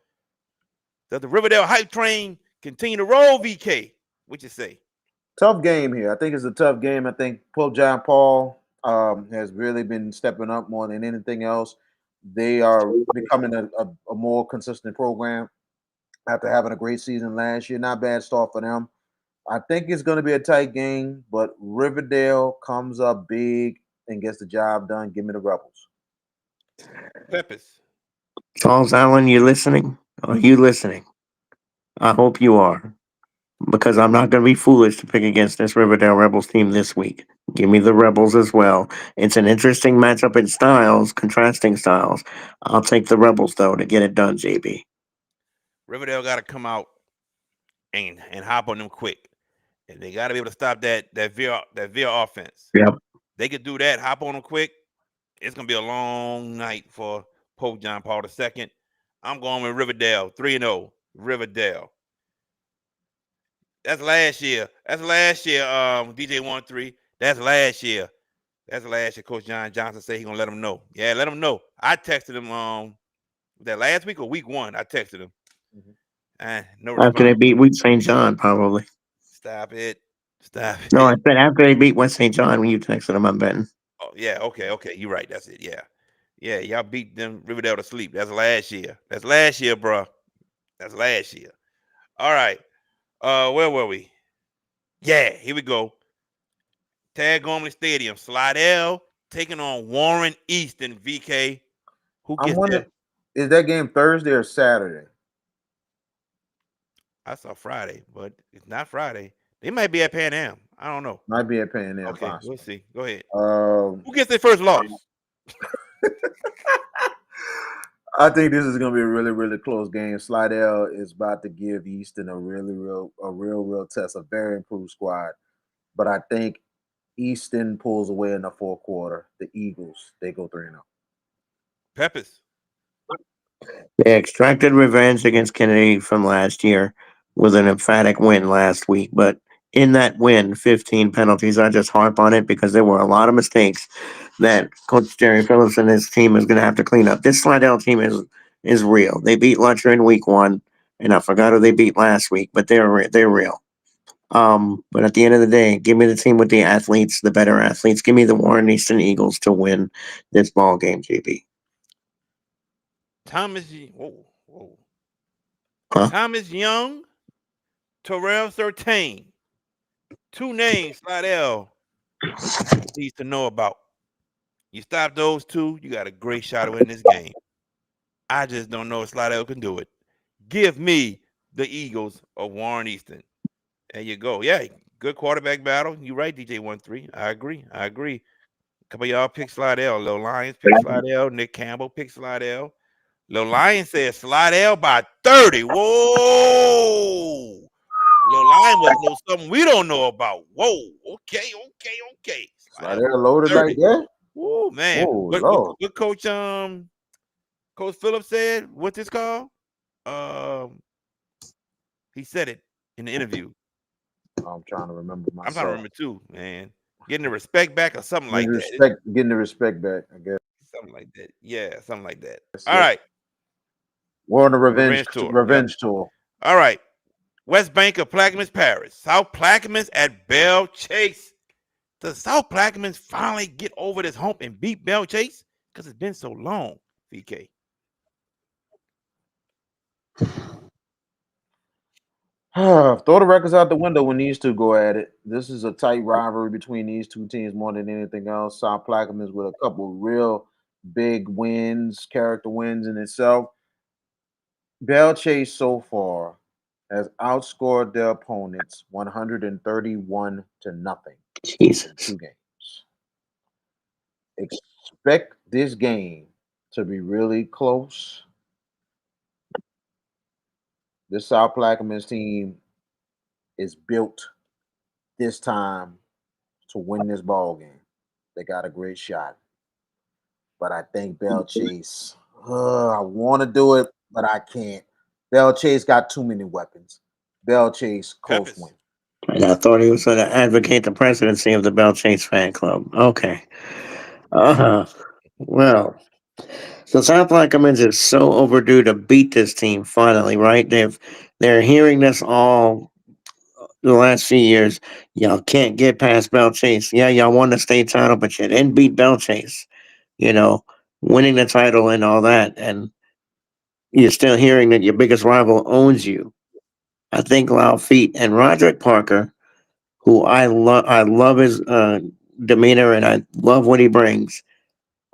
Does the Riverdale hype train continue to roll, VK? What you say? Tough game here. I think it's a tough game. I think Pope John Paul has really been stepping up more than anything else. They are becoming a more consistent program after having a great season last year. Not bad start for them. I think it's going to be a tight game, but Riverdale comes up big and gets the job done. Give me the Rebels. Peppers. Charles Allen, you listening? Are you listening? I hope you are, because I'm not going to be foolish to pick against this Riverdale Rebels team this week. Give me the Rebels as well. It's an interesting matchup in styles, contrasting styles. I'll take the Rebels, though, to get it done, JB. Riverdale got to come out and hop on them quick, and they got to be able to stop that veer offense. Yep. They could do that. Hop on them quick. It's gonna be a long night for Pope John Paul II. I'm going with Riverdale 3-0. Riverdale. That's last year. That's last year. DJ 1-3. That's last year. That's last year. Coach John Johnson said he gonna let him know. Yeah, let him know. I texted him that last week or week one. I texted him. No After they response. beat Wheat St. John, probably. Stop it. Stop No, I it. said after they beat West St. John when you texted them, I'm betting. Oh yeah. Okay. You're right. That's it. Yeah. Yeah. Y'all beat them Riverdale to sleep. That's last year. That's last year, bro. That's last year. All right. Where were we? Yeah. Here we go. Tag Gormley Stadium. Slidell taking on Warren Easton. VK. Who I'm gets wondering, there? is that game Thursday or Saturday? I saw Friday, but it's not Friday. They might be at Pan Am. I don't know. Might be at Pan Am, Okay, we'll possibly. see. Go ahead. Um, Who gets their first loss? I think this is going to be a really, really close game. Slidell is about to give Easton a real test, a very improved squad. But I think Easton pulls away in the fourth quarter. The Eagles, they go 3-0. Peppers. They extracted revenge against Kennedy from last year with an emphatic win last week, but in that win, 15 penalties. I just harp on it because there were a lot of mistakes that Coach Jerry Phillips and his team is going to have to clean up. This Slidell team is real. They beat Lutcher in week one, and I forgot who they beat last week, but they're real. But at the end of the day, give me the team with the athletes, the better athletes. Give me the Warren Eastern Eagles to win this ball game, JB. Thomas. Whoa. Huh? Thomas Young. Terrell 13. Two names Slidell needs to know about. You stop those two, you got a great shot at winning this game. I just don't know if Slidell can do it. Give me the Eagles of Warren Easton. There you go. Yeah, good quarterback battle. You right, DJ 1-3. I agree. A couple of y'all pick Slidell. Little Lions pick Slidell. Nick Campbell pick Slidell. Lil Lion says Slidell by 30. Whoa. Lil Lion must know something we don't know about. Whoa. Okay. Slidell loaded 30. like that. Whoa, man. Oh What Lord. Coach Phillips said? What's this called? He said it in the interview. I'm trying to remember I'm trying to myself. remember too, man. Getting the respect back or something like that. Getting the respect back, I guess. Something like that. Yeah, something like that. All Yep. right. We're on the revenge Yep. tour. All right. West Bank of Plaquemines Parish. South Plaquemines at Bell Chase. Does South Plaquemines finally get over this hump and beat Bell Chase? Because it's been so long, VK. Throw the records out the window when these two go at it. This is a tight rivalry between these two teams more than anything else. South Plaquemines with a couple real big wins, character wins in itself. Bell Chase so far has outscored their opponents 131 to nothing in Jesus. 2 games. Expect this game to be really close. This South Plaquemines team is built this time to win this ball game. They got a great shot, but I think Bell Chase. I want to do it, but I can't. Bell Chase got too many weapons. Bell Chase close Peppers. win. And I thought he was going to advocate the presidency of the Bell Chase fan club. Okay. Well, so South Plaquemines is so overdue to beat this team finally, right? They're hearing this all the last few years. Y'all can't get past Bell Chase. Yeah, y'all won the state title, but you didn't beat Bell Chase. You know, winning the title and all that, and you're still hearing that your biggest rival owns you. I think Laufeet and Roderick Parker, who I love his demeanor and I love what he brings.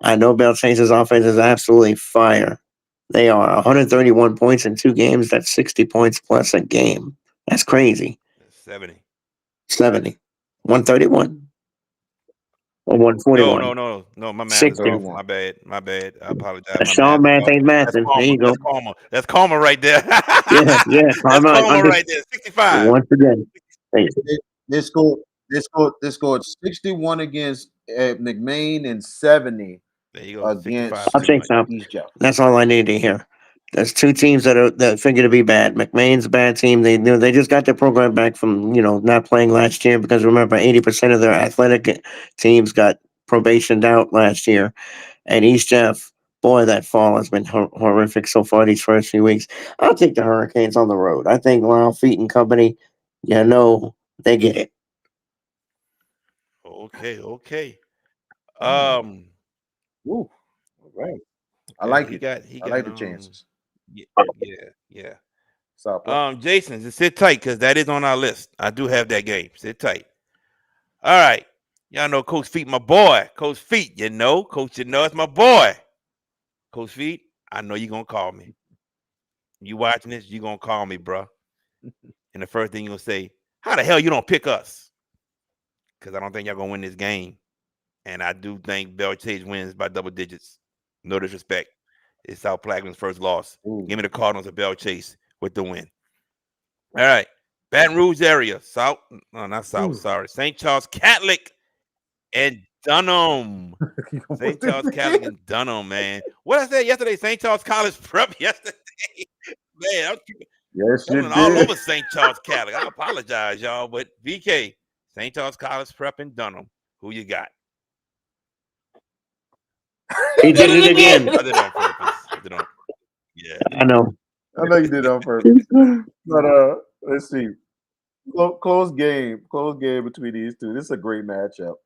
I know Bell Chase's offense is absolutely fire. They are 131 points in 2 games. That's 60 points plus a game. That's crazy. 70. 70. 131 or No. 141. My math is 60. off. 31. My bad. I apologize. My Sean math is math off. ain't That's mathing. There karma. you go. That's karma right there. Yeah. That's I'm not karma right there. 65. once again. Hey, They scored 61 against McMain and 70 There you go. 65 against I'll pretty take much. some. East Jeff. That's all I need to hear. There's 2 teams that figure to be bad. McMain's a bad team. They just got their program back from not playing last year because remember 80% of their athletic teams got probationed out last year. And East Jeff, boy, that fall has been horrific so far these first few weeks. I'll take the Hurricanes on the road. I think Lyle Feet and company, they get it. Okay. Ooh, all right. I Okay. like He it. got I like the chances. yeah, yeah. South Park. Jason, just sit tight because that is on our list. I do have that game. Sit tight. All right. Y'all know Coach Feet, my boy. Coach Feet, Coach, it's my boy. Coach Feet, I know you're gonna call me. You watching this, you're gonna call me, bro. And the first thing you're gonna say, how the hell you don't pick us? Because I don't think y'all gonna win this game. And I do think Bell Chase wins by double digits. No disrespect. It's South Plaquemines' first loss. Ooh. Give me the Cardinals of Bell Chase with the win. All right. Baton Rouge area. South. No, not South. Ooh. Sorry. St. Charles Catholic and Dunham. St. Charles Catholic and Dunham, man. What I said yesterday, St. Charles College Prep yesterday. Man, I was Yes, you falling all did. over St. Charles Catholic. I apologize, y'all. But VK, St. Charles College Prep and Dunham. Who you got? He did it again. I did it on purpose. Yeah. I know. I know you did it on purpose. But let's see. Close game between these two. This is a great matchup.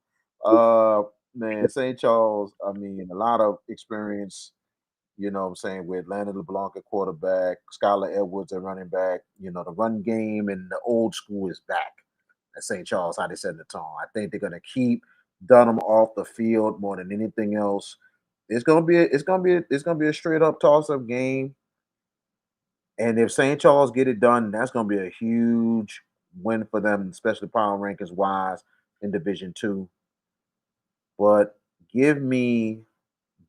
Man, St. Charles. I mean, a lot of experience. You know what I'm saying, with Landon LeBlanc at quarterback, Skylar Edwards at running back. The run game and the old school is back at St. Charles, how they set the tone. I think they're gonna keep Dunham off the field more than anything else. It's gonna be a straight up toss up game. And if St. Charles get it done, that's gonna be a huge win for them, especially power rankings wise in Division 2. But give me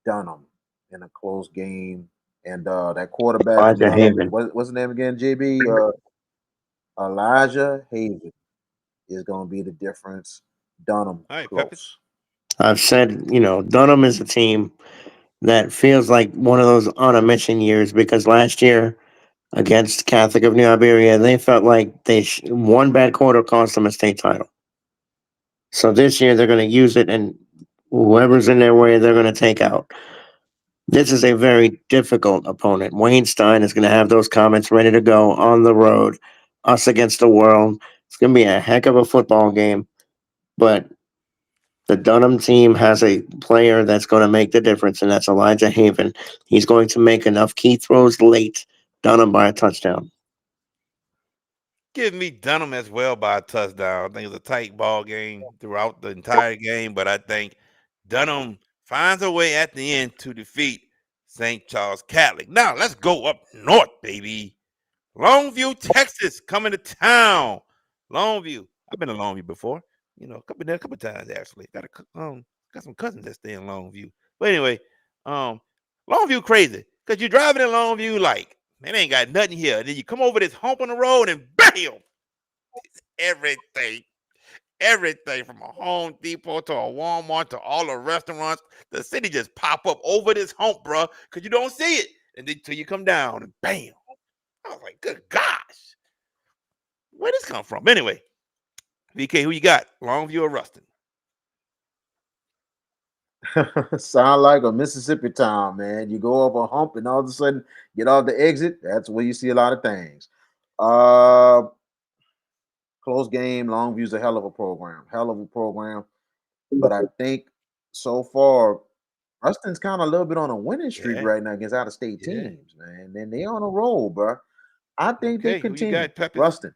Dunham in a close game And that quarterback, Elijah Haven. what's his name again? JB Elijah Haven is going to be the difference. Dunham All right, Peppers. close. I've said, Dunham is a team that feels like one of those on a mission years because last year against Catholic of New Iberia, they felt like one bad quarter cost them a state title. So this year they're going to use it, and whoever's in their way, they're going to take out. This is a very difficult opponent. Wayne Stein is going to have those comments ready to go on the road. Us against the world. It's going to be a heck of a football game, but the Dunham team has a player that's going to make the difference, and that's Elijah Haven. He's going to make enough key throws late, Dunham by a touchdown. Give me Dunham as well by a touchdown. I think it's a tight ball game throughout the entire game, but I think Dunham finds a way at the end to defeat St. Charles Catholic. Now let's go up north, baby. Longview, Texas, coming to town. Longview. I've been to Longview before. A couple times actually. Got some cousins that stay in Longview. But anyway, Longview crazy because you're driving in Longview like, man, ain't got nothing here. And then you come over this hump on the road and bam, it's everything. Everything from a Home Depot to a Walmart to all the restaurants. The city just pop up over this hump, bro, because you don't see it. And then till you come down and bam. I was like, good gosh. Where this come from? Anyway, VK, who you got? Longview or Ruston? Sound like a Mississippi town, man. You go up a hump and all of a sudden get off the exit. That's where you see a lot of things. Close game. Longview's a hell of a program. Hell of a program. But I think so far, Ruston's kind of a little bit on a winning streak right now against out-of-state teams, man. And they on a roll, bro. I think they continue. Who you got, Ruston.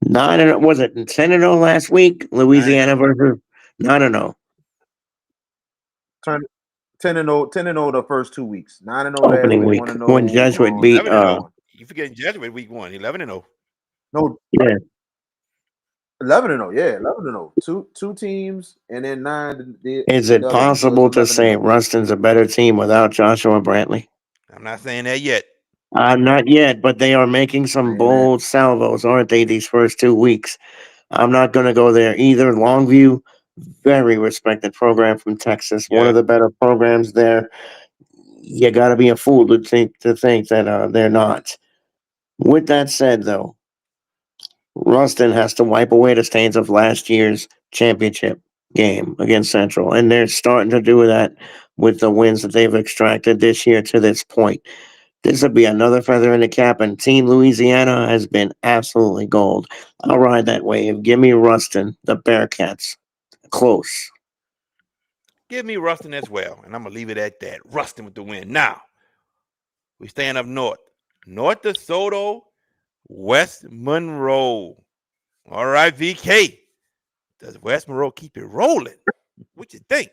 9-0, was it 10-0 last week? Louisiana versus 9-0. 10-0 the first 2 weeks. 9-0 Opening last week, 1-0 when Jesuit beat 11-0. You forgetting Jesuit week 1, 11-0. No, yeah. 11-0, yeah, 11-0. Two teams, and then 9. Is it possible to say Ruston's a better team without Joshua Brantley? I'm not saying that yet. Not yet, but they are making some bold salvos, aren't they, these first 2 weeks? I'm not going to go there either. Longview, very respected program from Texas, one of the better programs there. You got to be a fool to think that they're not. With that said, though, Ruston has to wipe away the stains of last year's championship game against Central, and they're starting to do that with the wins that they've extracted this year to this point. This would be another feather in the cap, and Team Louisiana has been absolutely gold. I'll ride that wave. Give me Ruston, the Bearcats. Close. Give me Ruston as well, and I'm going to leave it at that. Ruston with the win. Now, we stand up north. North DeSoto, West Monroe. All right, VK. Does West Monroe keep it rolling? What you think?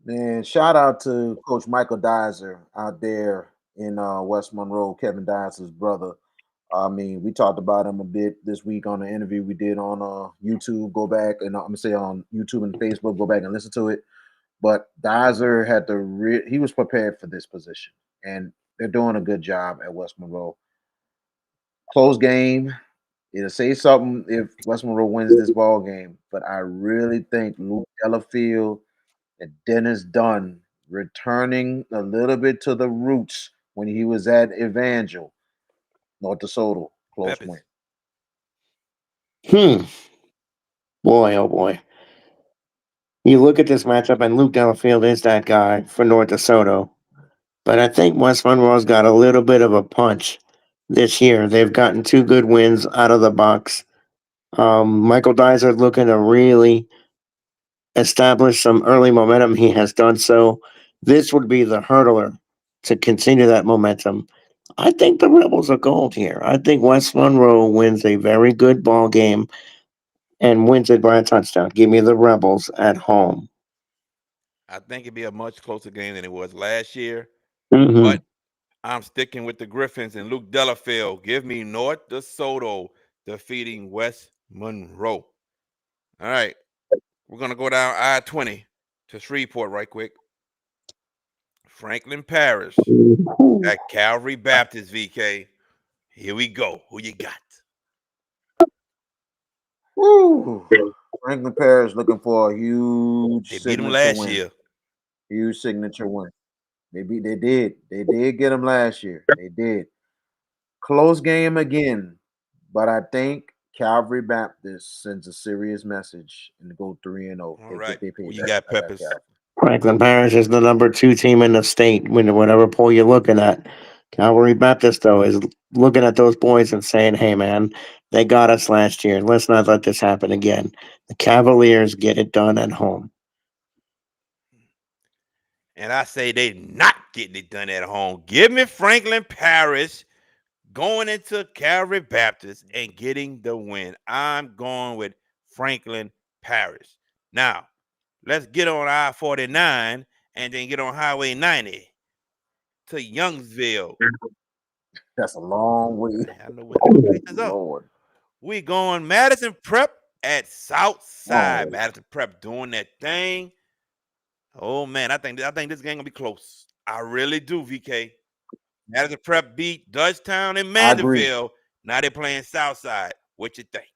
Man, shout out to Coach Michael Dizer out there in West Monroe, Kevin Dizer's brother. I mean, we talked about him a bit this week on the interview we did on YouTube. Go back and I'm gonna say on YouTube and Facebook, go back and listen to it. But Dizer had he was prepared for this position, and they're doing a good job at West Monroe. Close game. It'll say something if West Monroe wins this ball game, but I really think Luke Delafield and Dennis Dunn returning a little bit to the roots when he was at Evangel, North DeSoto, close win. Boy, oh boy. You look at this matchup, and Luke Delafield is that guy for North DeSoto. But I think West Monroe's got a little bit of a punch this year. They've gotten 2 good wins out of the box. Michael Dizer looking to really establish some early momentum. He has done so. This would be the hurdler to continue that momentum. I think the Rebels are gold here. I think West Monroe wins a very good ball game and wins it by a touchdown. Give me the Rebels at home. I think it'd be a much closer game than it was last year. Mm-hmm. But I'm sticking with the Griffins and Luke Delafield. Give me North DeSoto defeating West Monroe. All right. We're going to go down I-20 to Shreveport right quick. Franklin Parish Ooh. at Calvary Baptist, VK. Here we go. Who you got? Woo. Franklin Parish looking for a huge They beat him signature last win. year. Huge signature win. They did get him last year. They did. Close game again. But I think Calvary Baptist sends a serious message and go 3-0. All They right. get their Who you payback. got, I got Peppers? Calvary. Franklin Parish is the number 2 team in the state. When whatever poll you're looking at, Calvary Baptist though is looking at those boys and saying, "Hey, man, they got us last year. Let's not let this happen again." The Cavaliers get it done at home. And I say they not getting it done at home. Give me Franklin Parish going into Calvary Baptist and getting the win. I'm going with Franklin Parish. Now, let's get on I-49 and then get on Highway 90 to Youngsville. That's a long way. I know where the Oh, locations are. Lord. We going Madison Prep at Southside. Oh, Madison Prep doing that thing. Oh man, I think this game gonna be close. I really do, VK. Madison Prep beat Dutchtown and I agree. Mandeville. Now they're playing Southside. What you think?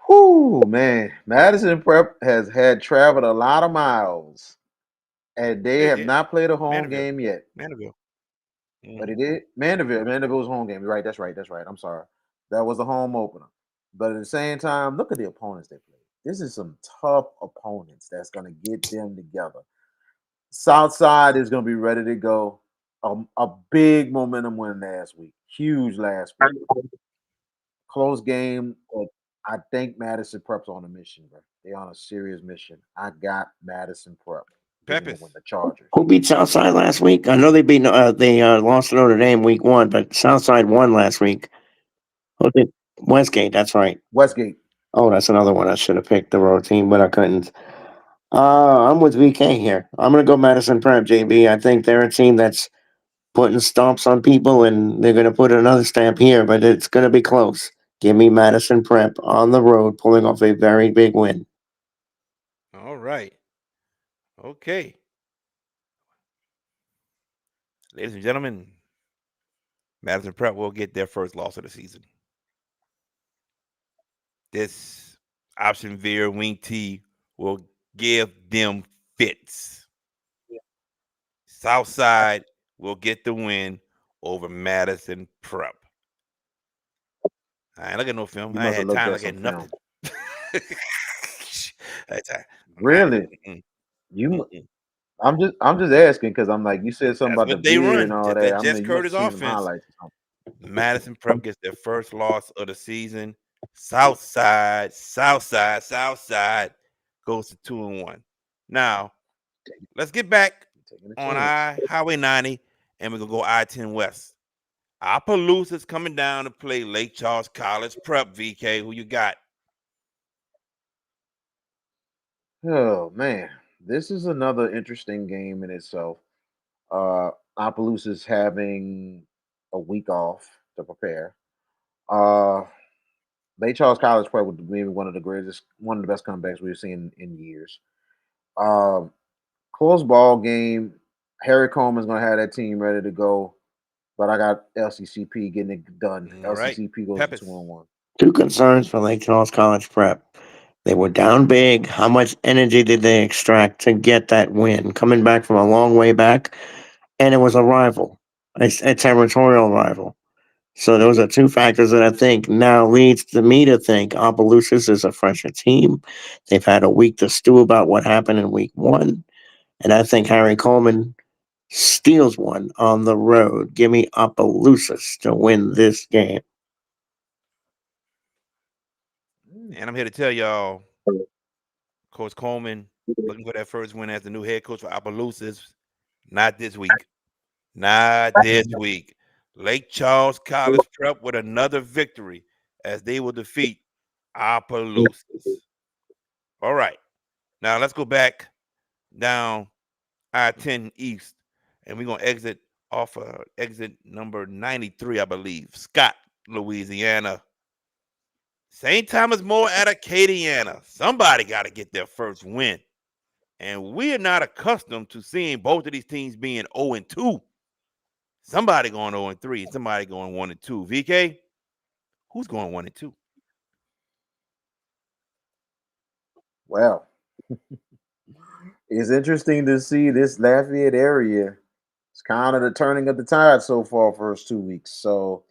Whoo, man. Madison Prep has had traveled a lot of miles, and they have Yeah. not played a home Mandeville. game yet. Mandeville. But Mhm. it did. Mandeville. Mandeville's home game. You're right. That's right. That's right. I'm sorry. That was the home opener. But at the same time, look at the opponents they played. This is some tough opponents that's going to get them together. Southside is going to be ready to go. A big momentum win last week. Huge last week. Close game. But I think Madison Prep's on a mission, bro. They're on a serious mission. I got Madison Prep getting the win. Peppers. The Chargers. who beat Southside last week? I know they lost to Notre Dame week 1, but Southside won last week. Who did? Westgate. That's right. Westgate. Oh, that's another one I should have picked the road team, but I couldn't. I'm with VK here. I'm gonna go Madison Prep, JB. I think they're a team that's putting stomps on people, and they're gonna put another stamp here, but it's gonna be close. Give me Madison Prep on the road, pulling off a very big win. All right. Okay. Ladies and gentlemen, Madison Prep will get their first loss of the season. This option veer wing T will give them fits. Southside will get the win over Madison Prep. I ain't looking at no film. You I ain't must have had looked time to at look at some film. nothing. That's all. Really? Mm-mm, You mm-mm. I'm just asking because I'm like you said something That's about the what they beard and run. all That that. I'm Jess like you must have Curtis seen some offense. highlights or Madison Prep gets their first loss of the season. Southside goes to 2-1. Now, let's get back something. Taking a on chance. Highway 90 and we're going to go I-10 West. Opelousas coming down to play Lake Charles College Prep, VK. Who you got? Oh man, this is another interesting game in itself. Opelousas having a week off to prepare. Uh, Lake Charles College Prep would be maybe one of the best comebacks we've seen in years. Um, Close ball game. Harry Coleman's gonna have that team ready to go. But I got LCCP getting it done. All right. LCCP goes to Peppers. 2-1. 2 concerns for Lake Charles College Prep. They were down big. How much energy did they extract to get that win? Coming back from a long way back, and it was a rival, a territorial rival. So those are 2 factors that I think now leads to me to think Opelousas is a fresher team. They've had a week to stew about what happened in week 1, and I think Harry Coleman steals one on the road. Give me Opelousas to win this game. And I'm here to tell y'all, Coach Coleman looking for that first win as the new head coach for Opelousas. Not this week. Not this week. Lake Charles College Prep with another victory as they will defeat Opelousas. All right. Now let's go back down I-10 East, and we're gonna exit off exit number 93, I believe. Scott, Louisiana. St. Thomas More at Acadiana. Somebody got to get their first win. And we are not accustomed to seeing both of these teams being 0-2. Somebody going 0-3, somebody going 1-2. VK, who's going 1-2? Well, it's interesting to see this Lafayette area. It's kind of the turning of the tide so far, first 2 weeks. So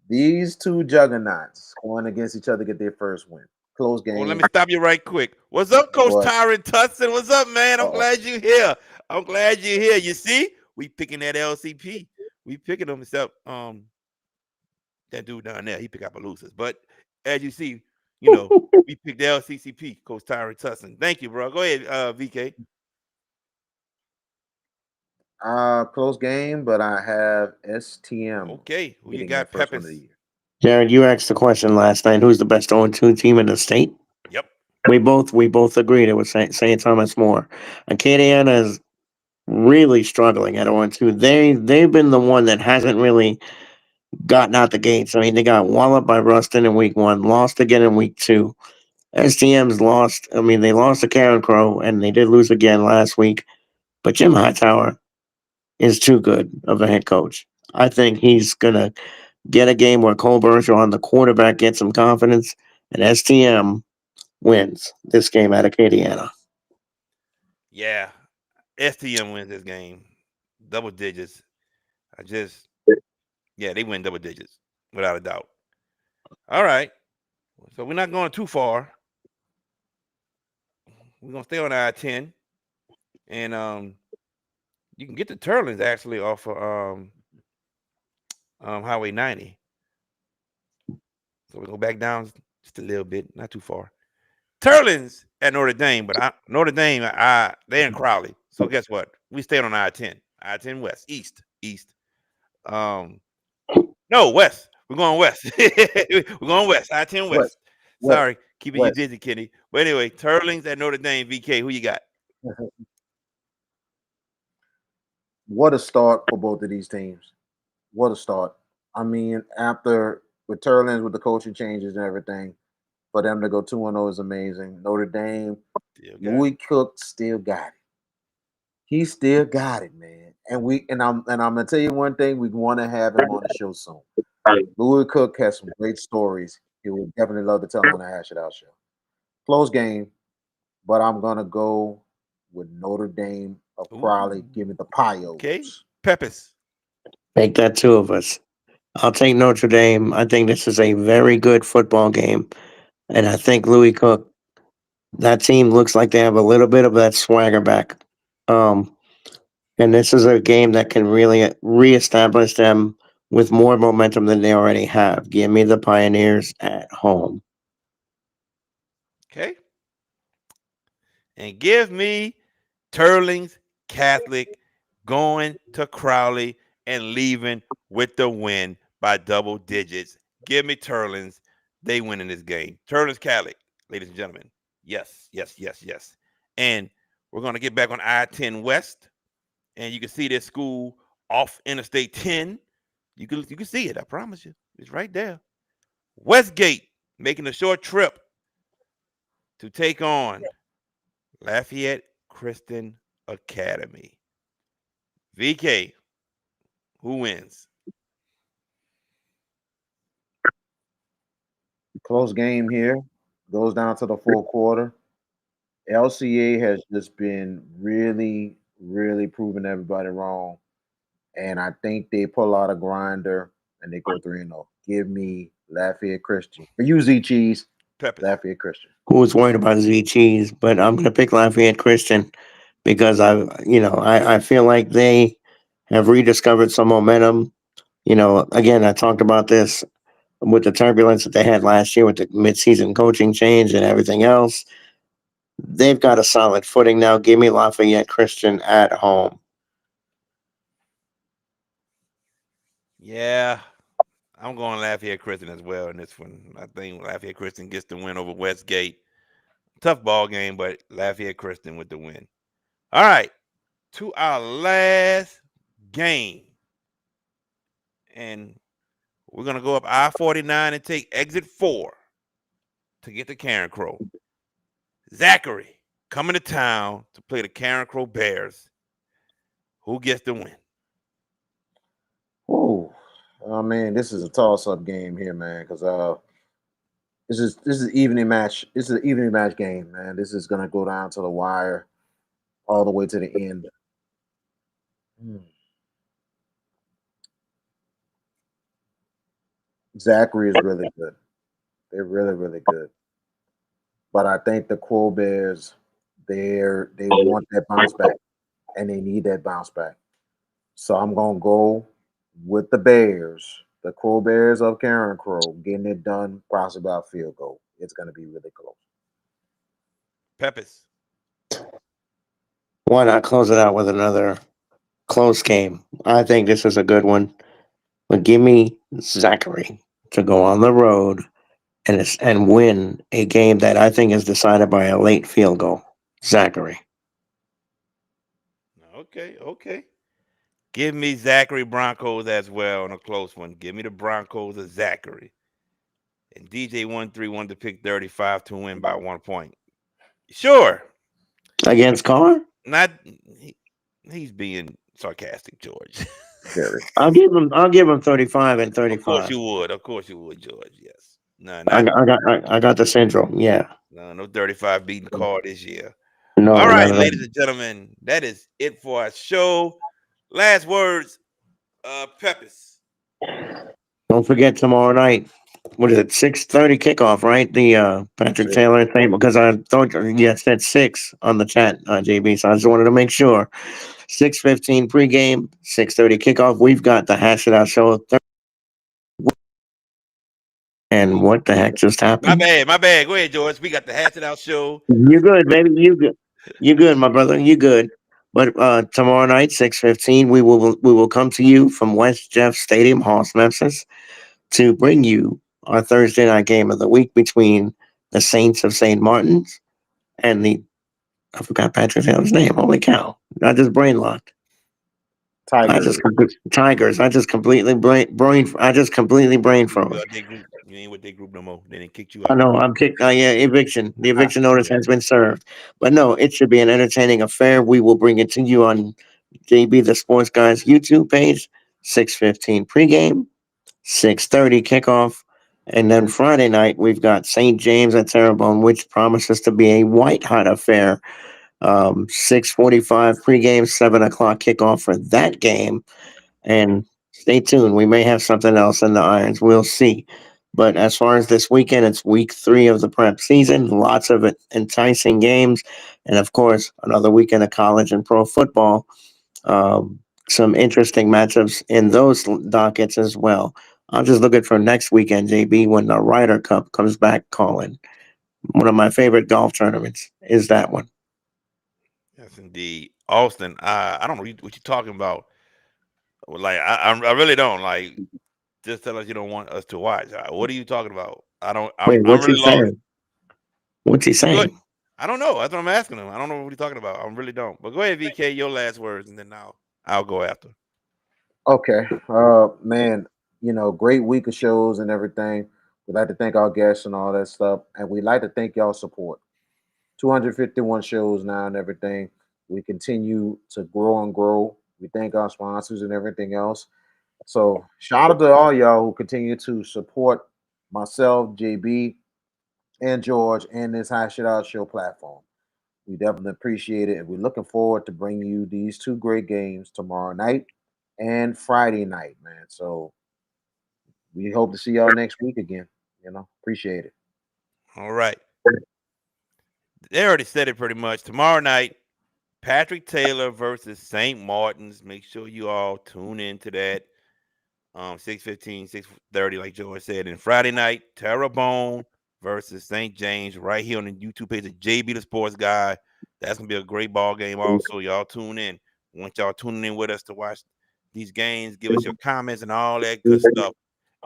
these two juggernauts going against each other get their first win. Close Oh, let game, me stop you right quick. What's up, Coach but Tyron Tustin? What's up, man? I'm uh-oh. glad you're here. I'm glad you're here. You see, we picking that LCP. We picking them except that dude down there. He pick Appaloosas. But as you see, we picked the LCCP, Coach Tyron Tustin. Thank you, bro. Go ahead, VK. Close game, but I have STM Okay, who you getting their got, first win of the Peppers? year. Jared, you asked the question last night. Who's the best 0-2 team in the state? Yep. We both agreed it was St. Thomas More. Acadiana is really struggling at 0-2. They've been the one that hasn't really gotten out the gates. I mean, they got walloped by Ruston in week 1, lost again in week 2. STM's lost. I mean, they lost to Karen Crow, and they did lose again last week. But Jim Hightower is too good of a head coach. I think he's gonna get a game where Cole Bergeron, the quarterback, gets some confidence, and STM wins this game at Acadiana. Yeah. STM wins this game. Double digits. They win double digits, without a doubt. All right. So we're not going too far. We're gonna stay on I-10. And you can get the Turlings actually off of Highway 90. So we go back down just a little bit, not too far. Turlings at Notre Dame, but Notre Dame, they're in Crowley. So guess what? We stayed on I-10, I-10 West, East. Um, no, West. We're going West. We're going West, I-10 West, West. West, Sorry, keeping you West. dizzy, Kenny. But anyway, Turlings at Notre Dame, VK, who you got? What a start for both of these teams. What a start. I mean, after with Turlins with the coaching changes and everything, for them to go 2-0 is amazing. Notre Dame, Louis Cook still got it. He still got it, man. And I'm gonna tell you one thing, we want to have him on the show soon. Louis Cook has some great stories. He would definitely love to tell them on the Hash It Out show. Close game, but I'm gonna go with Notre Dame of Crowley. Give me the Pios. Okay, Peppers. Make that two of us. I'll take Notre Dame. I think this is a very good football game. And I think Louis Cook, that team looks like they have a little bit of that swagger back. Um, and this is a game that can really reestablish them with more momentum than they already have. Give me the Pioneers at home. Okay. And give me Turlings Catholic going to Crowley and leaving with the win by double digits. Give me Turlings. They win in this game. Turlings Catholic, ladies and gentlemen. Yes. And we're going to get back on I-10 West. And you can see this school off Interstate 10. You can see it, I promise you. It's right there. Westgate making a short trip to take on Lafayette Christian Academy. VK, who wins? Close game here. Goes down to the fourth quarter. LCA has just been really, really proving everybody wrong. And I think they pull out a grinder and they go 3-0. Give me Lafayette Christian. For you, Z Cheese, Peppers. Lafayette Christian. Who was worried about Z Cheese, but I'm going to pick Lafayette Christian because I feel like they have rediscovered some momentum. Again, I talked about this with the turbulence that they had last year with the midseason coaching change and everything else. They've got a solid footing now. Give me Lafayette Christian at home. Yeah, I'm going Lafayette Christian as well in this one. I think Lafayette Christian gets the win over Westgate. Tough ball game, but Lafayette Christian with the win. All right, to our last game. And we're going to go up I-49 and take exit 4 to get to Karen Crow. Zachary coming to town to play the Karr Bears. Who gets the win? Oh, man, this is a toss-up game here, man. Because this is evening match. This is an evening match game, man. This is gonna go down to the wire, all the way to the end. Hmm. Zachary is really good. They're really, really good. But I think the Crow Bears, they want that bounce back, and they need that bounce back. So I'm gonna go with the Bears, the Crow Bears of Karen Crow, getting it done, possibly by a field goal. It's gonna be really close. Peppers. Why not close it out with another close game? I think this is a good one. But give me Zachary to go on the road and win a game that I think is decided by a late field goal. Zachary. Okay. Give me Zachary Broncos as well in a close one. Give me the Broncos of Zachary. And DJ13 wanted to pick 35 to win by 1 point. Sure. Against Karr? Not he's being sarcastic, George. Very. I'll give him 35 and Of course 35. you would. Of course you would, George. Yes. No, I got the syndrome. Yeah. no 35 beating Karr this year. No, All not right, at all. ladies and gentlemen, that is it for our show. Last words, Peppers. Don't forget tomorrow night. What is it? 6:30 kickoff, right? The Patrick Taylor thing, because I thought you said 6 on the chat, JB. So I just wanted to make sure. 6:15 pregame, 6:30 kickoff. We've got the Hash It Out show. And what the heck just happened? My bad. Go ahead, George. We got the Hash It Out show. You good, baby? You good? You good, my brother? You good? But tomorrow night, 6:15, we will come to you from West Jeff Stadium, Hoss, Memphis, to bring you our Thursday night game of the week between the Saints of St. Martin's and the I forgot Patrick Taylor's name. Holy cow! I just brain locked. Tigers. Tigers. I just completely brain froze. You ain't with their group no more. They didn't kick you I out. know I'm kicked. Yeah, eviction. The eviction notice has been served. But no, it should be an entertaining affair. We will bring it to you on JB the Sports Guys YouTube page. 6:15 pregame, 6:30 kickoff, and then Friday night we've got St. James at Terrebonne, which promises to be a white hot affair. 6:45 pregame, 7 o'clock kickoff for that game. And stay tuned. We may have something else in the irons. We'll see. But as far as this weekend, it's week 3 of the prep season. Lots of enticing games. And of course, another weekend of college and pro football. Some interesting matchups in those dockets as well. I'm just looking for next weekend, JB, when the Ryder Cup comes back calling. One of my favorite golf tournaments is that one. Yes, indeed. Austin, I don't know what you're talking about. Like, I really don't. Like, just tell us you don't want us to watch. What are you talking about? Wait, I'm what's he really lost. saying? What's he Go saying? ahead. I don't know. That's what I'm asking him. I don't know what he's talking about. I really don't. But go ahead, VK, your last words, and then I'll go after. Okay. Man, great week of shows and everything. We'd like to thank our guests and all that stuff. And we'd like to thank y'all support. 251 shows now and everything. We continue to grow and grow. We thank our sponsors and everything else. So shout out to all y'all who continue to support myself, JB, and George, and this Hash It Out Show platform. We definitely appreciate it. And we're looking forward to bringing you these 2 great games tomorrow night and Friday night, man. So we hope to see y'all next week again. Appreciate it. All right. They already said it pretty much. Tomorrow night, Patrick Taylor versus St. Martin's. Make sure you all tune into that. 6:15, 6:30, like George said. And Friday night, Terrebonne versus St. James, right here on the YouTube page of JB the Sports Guy. That's gonna be a great ball game. Also, y'all tune in. Want y'all tuning in with us to watch these games. Give us your comments and all that good stuff.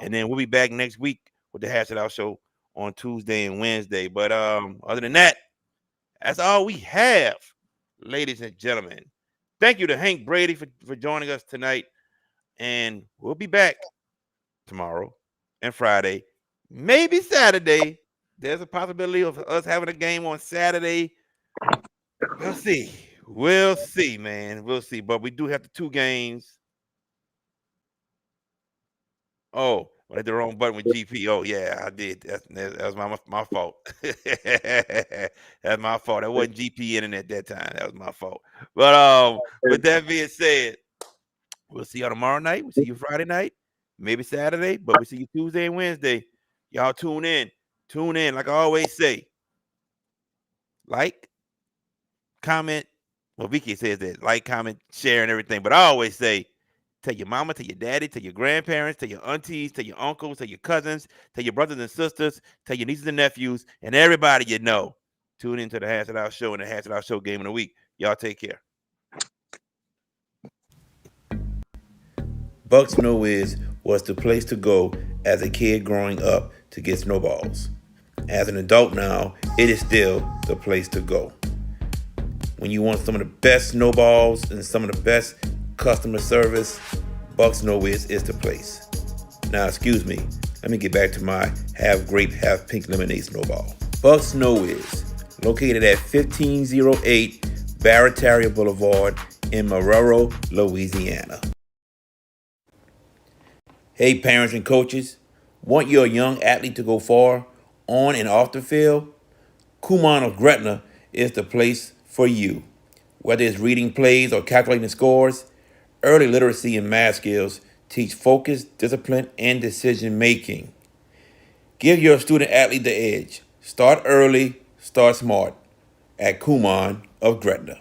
And then we'll be back next week with the Hash It Out show on Tuesday and Wednesday. But other than that, that's all we have, ladies and gentlemen. Thank you to Hank Brady for joining us tonight. And we'll be back tomorrow and Friday, maybe Saturday. There's a possibility of us having a game on Saturday. We'll see. We'll see, man. We'll see. But we do have the 2 games. Oh, I hit the wrong button with GP. Oh, yeah, I did. That was my fault. That's my fault. That wasn't GP internet that time. That was my fault. But with that being said, we'll see y'all tomorrow night. We'll see you Friday night, maybe Saturday, but we'll see you Tuesday and Wednesday. Y'all tune in. Tune in. Like I always say, like, comment. Well, Vicky says that like, comment, share, and everything. But I always say, tell your mama, tell your daddy, tell your grandparents, tell your aunties, tell your uncles, tell your cousins, tell your brothers and sisters, tell your nieces and nephews, and everybody you know. Tune into the Hash It Out Show and the Hash It Out Show Game of the Week. Y'all take care. Buck Snow Whiz was the place to go as a kid growing up to get snowballs. As an adult now, it is still the place to go. When you want some of the best snowballs and some of the best customer service, Buck Snow Whiz is the place. Now, excuse me, let me get back to my half grape, half pink lemonade snowball. Buck Snow Whiz, located at 1508 Barataria Boulevard in Marrero, Louisiana. Hey parents and coaches, want your young athlete to go far on and off the field? Kumon of Gretna is the place for you. Whether it's reading plays or calculating scores, early literacy and math skills teach focus, discipline, and decision making. Give your student athlete the edge. Start early, start smart at Kumon of Gretna.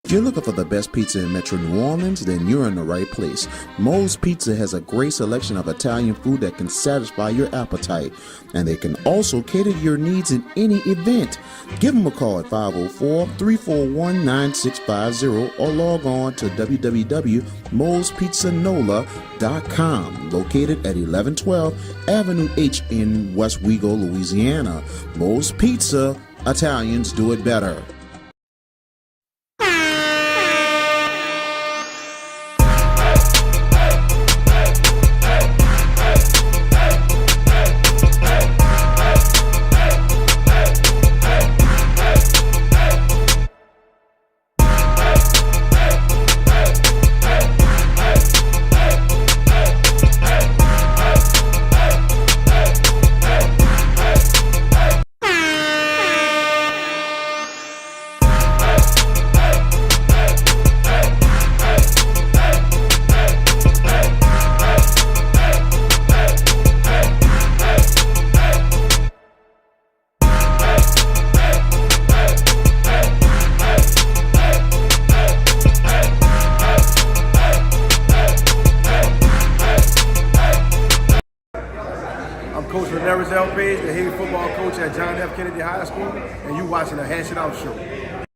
If you're looking for the best pizza in Metro New Orleans, then you're in the right place. Moe's Pizza has a great selection of Italian food that can satisfy your appetite, and they can also cater to your needs in any event. Give them a call at 504-341-9650 or log on to www.moespizzanola.com, located at 1112 Avenue H in West Wego, Louisiana. Moe's Pizza, Italians do it better. Coach Ramirez L. Page, the head football coach at John F. Kennedy High School, and you watching the Hash It Out Show.